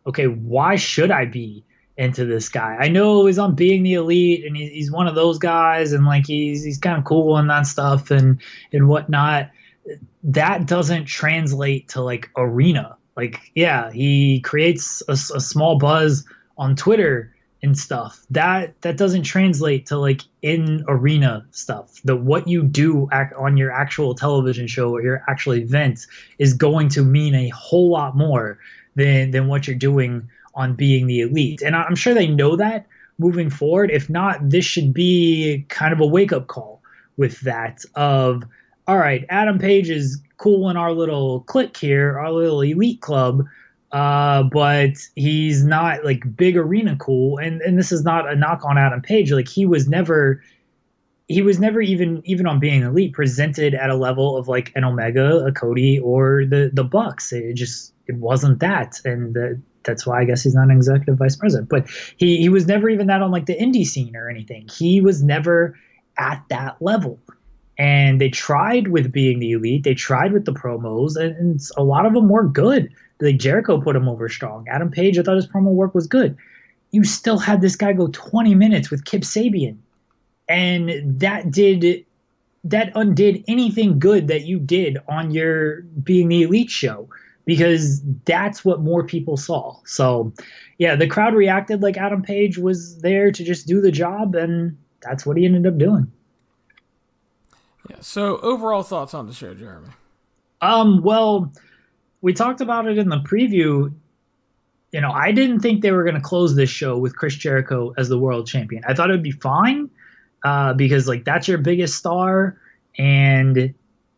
okay, why should I be into this guy? I know he's on Being the Elite and he's one of those guys and like he's kind of cool and that stuff and whatnot. That doesn't translate to like arena. Like, yeah, he creates a small buzz on Twitter and stuff. That doesn't translate to like in arena stuff. What you do on your actual television show or your actual event is going to mean a whole lot more than what you're doing on Being the Elite. And I'm sure they know that moving forward. If not, this should be kind of a wake-up call with that of, all right, Adam Page is cool in our little clique here, our little elite club, but he's not like big arena cool. And this is not a knock on Adam Page. Like he was never even on Being Elite presented at a level of like an Omega, a Cody, or the Bucks. It wasn't that. And that's why I guess he's not an executive vice president, but he was never even that on like the indie scene or anything. He was never at that level. And they tried with Being the Elite. They tried with the promos, and a lot of them were good. Like Jericho put him over strong. Adam Page, I thought his promo work was good. You still had this guy go 20 minutes with Kip Sabian. And that did that undid anything good that you did on your Being the Elite show, because that's what more people saw. So, yeah, the crowd reacted like Adam Page was there to just do the job, and that's what he ended up doing. Yeah. So, overall thoughts on the show, Jeremy? Well, we talked about it in the preview. I didn't think they were going to close this show with Chris Jericho as the world champion. I thought it would be fine because like that's your biggest star, and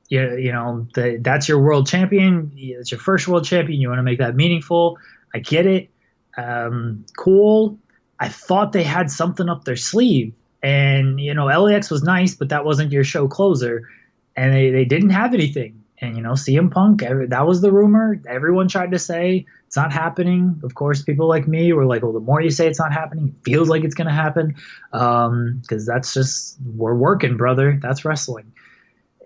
that's your world champion. It's your first world champion. You want to make that meaningful. I get it. Cool. I thought they had something up their sleeve, and LAX was nice, but that wasn't your show closer, and they didn't have anything. And CM Punk, that was the rumor. Everyone tried to say it's not happening. Of course, people like me were like, well, the more you say it's not happening, it feels like it's going to happen. Because that's just, we're working, brother. That's wrestling.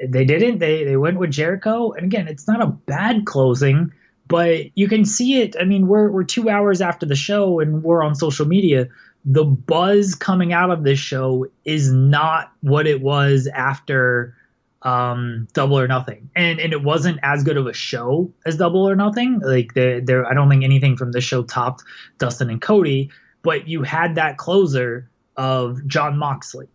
They didn't. They went with Jericho. And again, it's not a bad closing, but you can see it. I mean, we're 2 hours after the show and we're on social media. The buzz coming out of this show is not what it was after Double or Nothing, and it wasn't as good of a show as Double or Nothing. Like there, I don't think anything from this show topped Dustin and Cody, but you had that closer of Jon Moxley,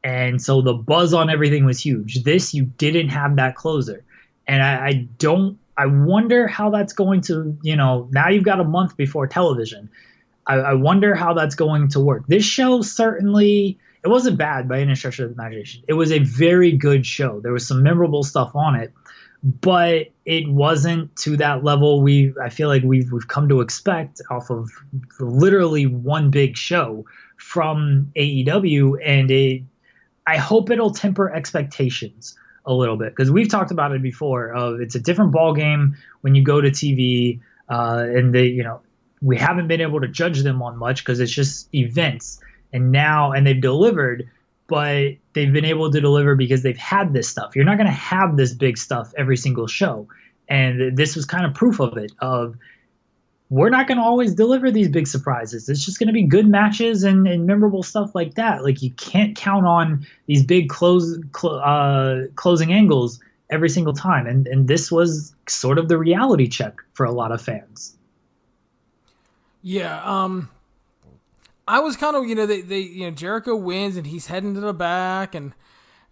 and so the buzz on everything was huge. This, you didn't have that closer, and I wonder how that's going to, now you've got a month before television. I wonder how that's going to work. This show certainly, it wasn't bad by any stretch of the imagination. It was a very good show. There was some memorable stuff on it, but it wasn't to that level I feel like we've come to expect off of literally one big show from AEW, and I hope it'll temper expectations a little bit, because we've talked about it before. It's a different ball game when you go to TV, and we haven't been able to judge them on much because it's just events. And they've delivered, but they've been able to deliver because they've had this stuff. You're not going to have this big stuff every single show. And this was kind of proof of it, of we're not going to always deliver these big surprises. It's just going to be good matches and memorable stuff like that. Like, you can't count on these big closing angles every single time. And this was sort of the reality check for a lot of fans. Yeah, I was kind of, Jericho wins and he's heading to the back and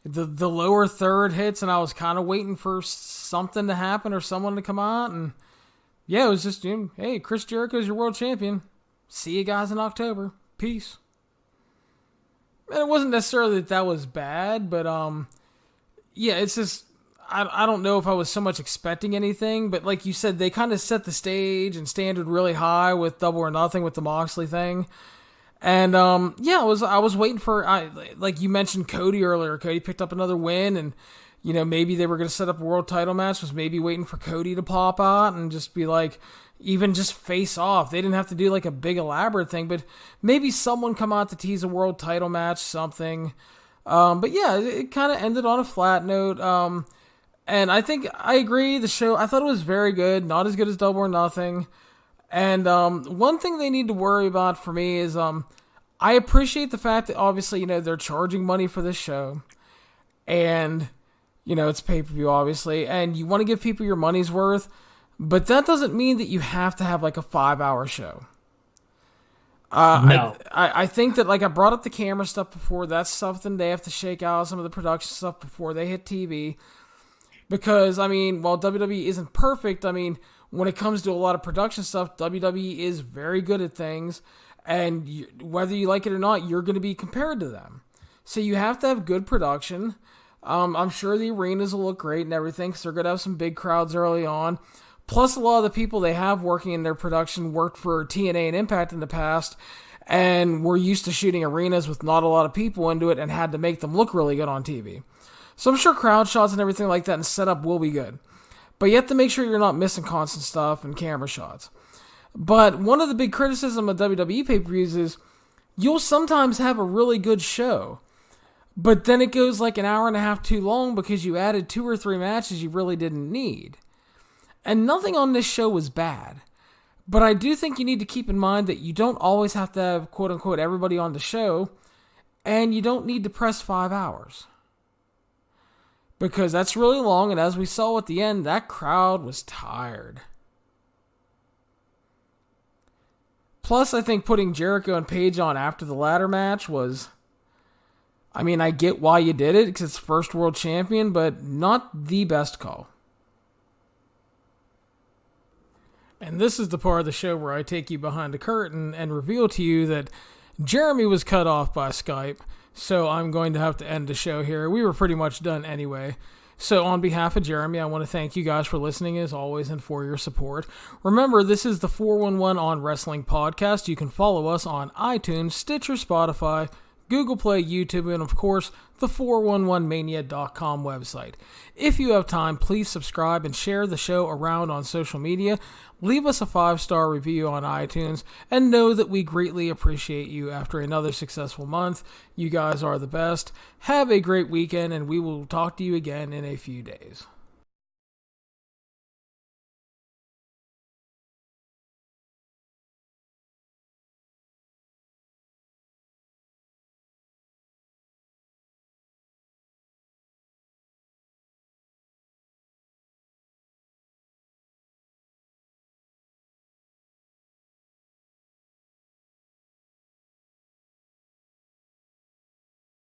the lower third hits, and I was kind of waiting for something to happen or someone to come out, and yeah, it was just, hey, Chris Jericho's your world champion. See you guys in October. Peace. And it wasn't necessarily that was bad, but yeah, it's just, I don't know if I was so much expecting anything, but like you said, they kind of set the stage and standard really high with Double or Nothing with the Moxley thing. And yeah, I was waiting for, like you mentioned Cody earlier. Cody picked up another win, and maybe they were going to set up a world title match. Was maybe waiting for Cody to pop out and just be like, even just face off. They didn't have to do like a big elaborate thing, but maybe someone come out to tease a world title match, something. But yeah, it kind of ended on a flat note. And I think I agree. The show, I thought it was very good. Not as good as Double or Nothing. And one thing they need to worry about for me is I appreciate the fact that obviously, they're charging money for this show. And, it's pay-per-view, obviously. And you want to give people your money's worth. But that doesn't mean that you have to have like a 5-hour show. No. I think that, like I brought up the camera stuff before, that's something they have to shake out, some of the production stuff before they hit TV. Because, while WWE isn't perfect, when it comes to a lot of production stuff, WWE is very good at things, and whether you like it or not, you're going to be compared to them. So you have to have good production. I'm sure the arenas will look great and everything, because they're going to have some big crowds early on. Plus, a lot of the people they have working in their production worked for TNA and Impact in the past, and were used to shooting arenas with not a lot of people into it and had to make them look really good on TV. So I'm sure crowd shots and everything like that and setup will be good. But you have to make sure you're not missing constant stuff and camera shots. But one of the big criticisms of WWE pay-per-views is you'll sometimes have a really good show, but then it goes like an hour and a half too long because you added 2 or 3 matches you really didn't need. And nothing on this show was bad. But I do think you need to keep in mind that you don't always have to have, quote-unquote, everybody on the show, and you don't need to press 5 hours. Because that's really long, and as we saw at the end, that crowd was tired. Plus, I think putting Jericho and Paige on after the ladder match was... I mean, I get why you did it, because it's first world champion, but not the best call. And this is the part of the show where I take you behind the curtain and reveal to you that Jeremy was cut off by Skype, so I'm going to have to end the show here. We were pretty much done anyway. So on behalf of Jeremy, I want to thank you guys for listening as always and for your support. Remember, this is the 411 on Wrestling podcast. You can follow us on iTunes, Stitcher, Spotify, Google Play, YouTube, and of course, the 411mania.com website. If you have time, please subscribe and share the show around on social media. Leave us a 5-star review on iTunes, and know that we greatly appreciate you after another successful month. You guys are the best. Have a great weekend, and we will talk to you again in a few days.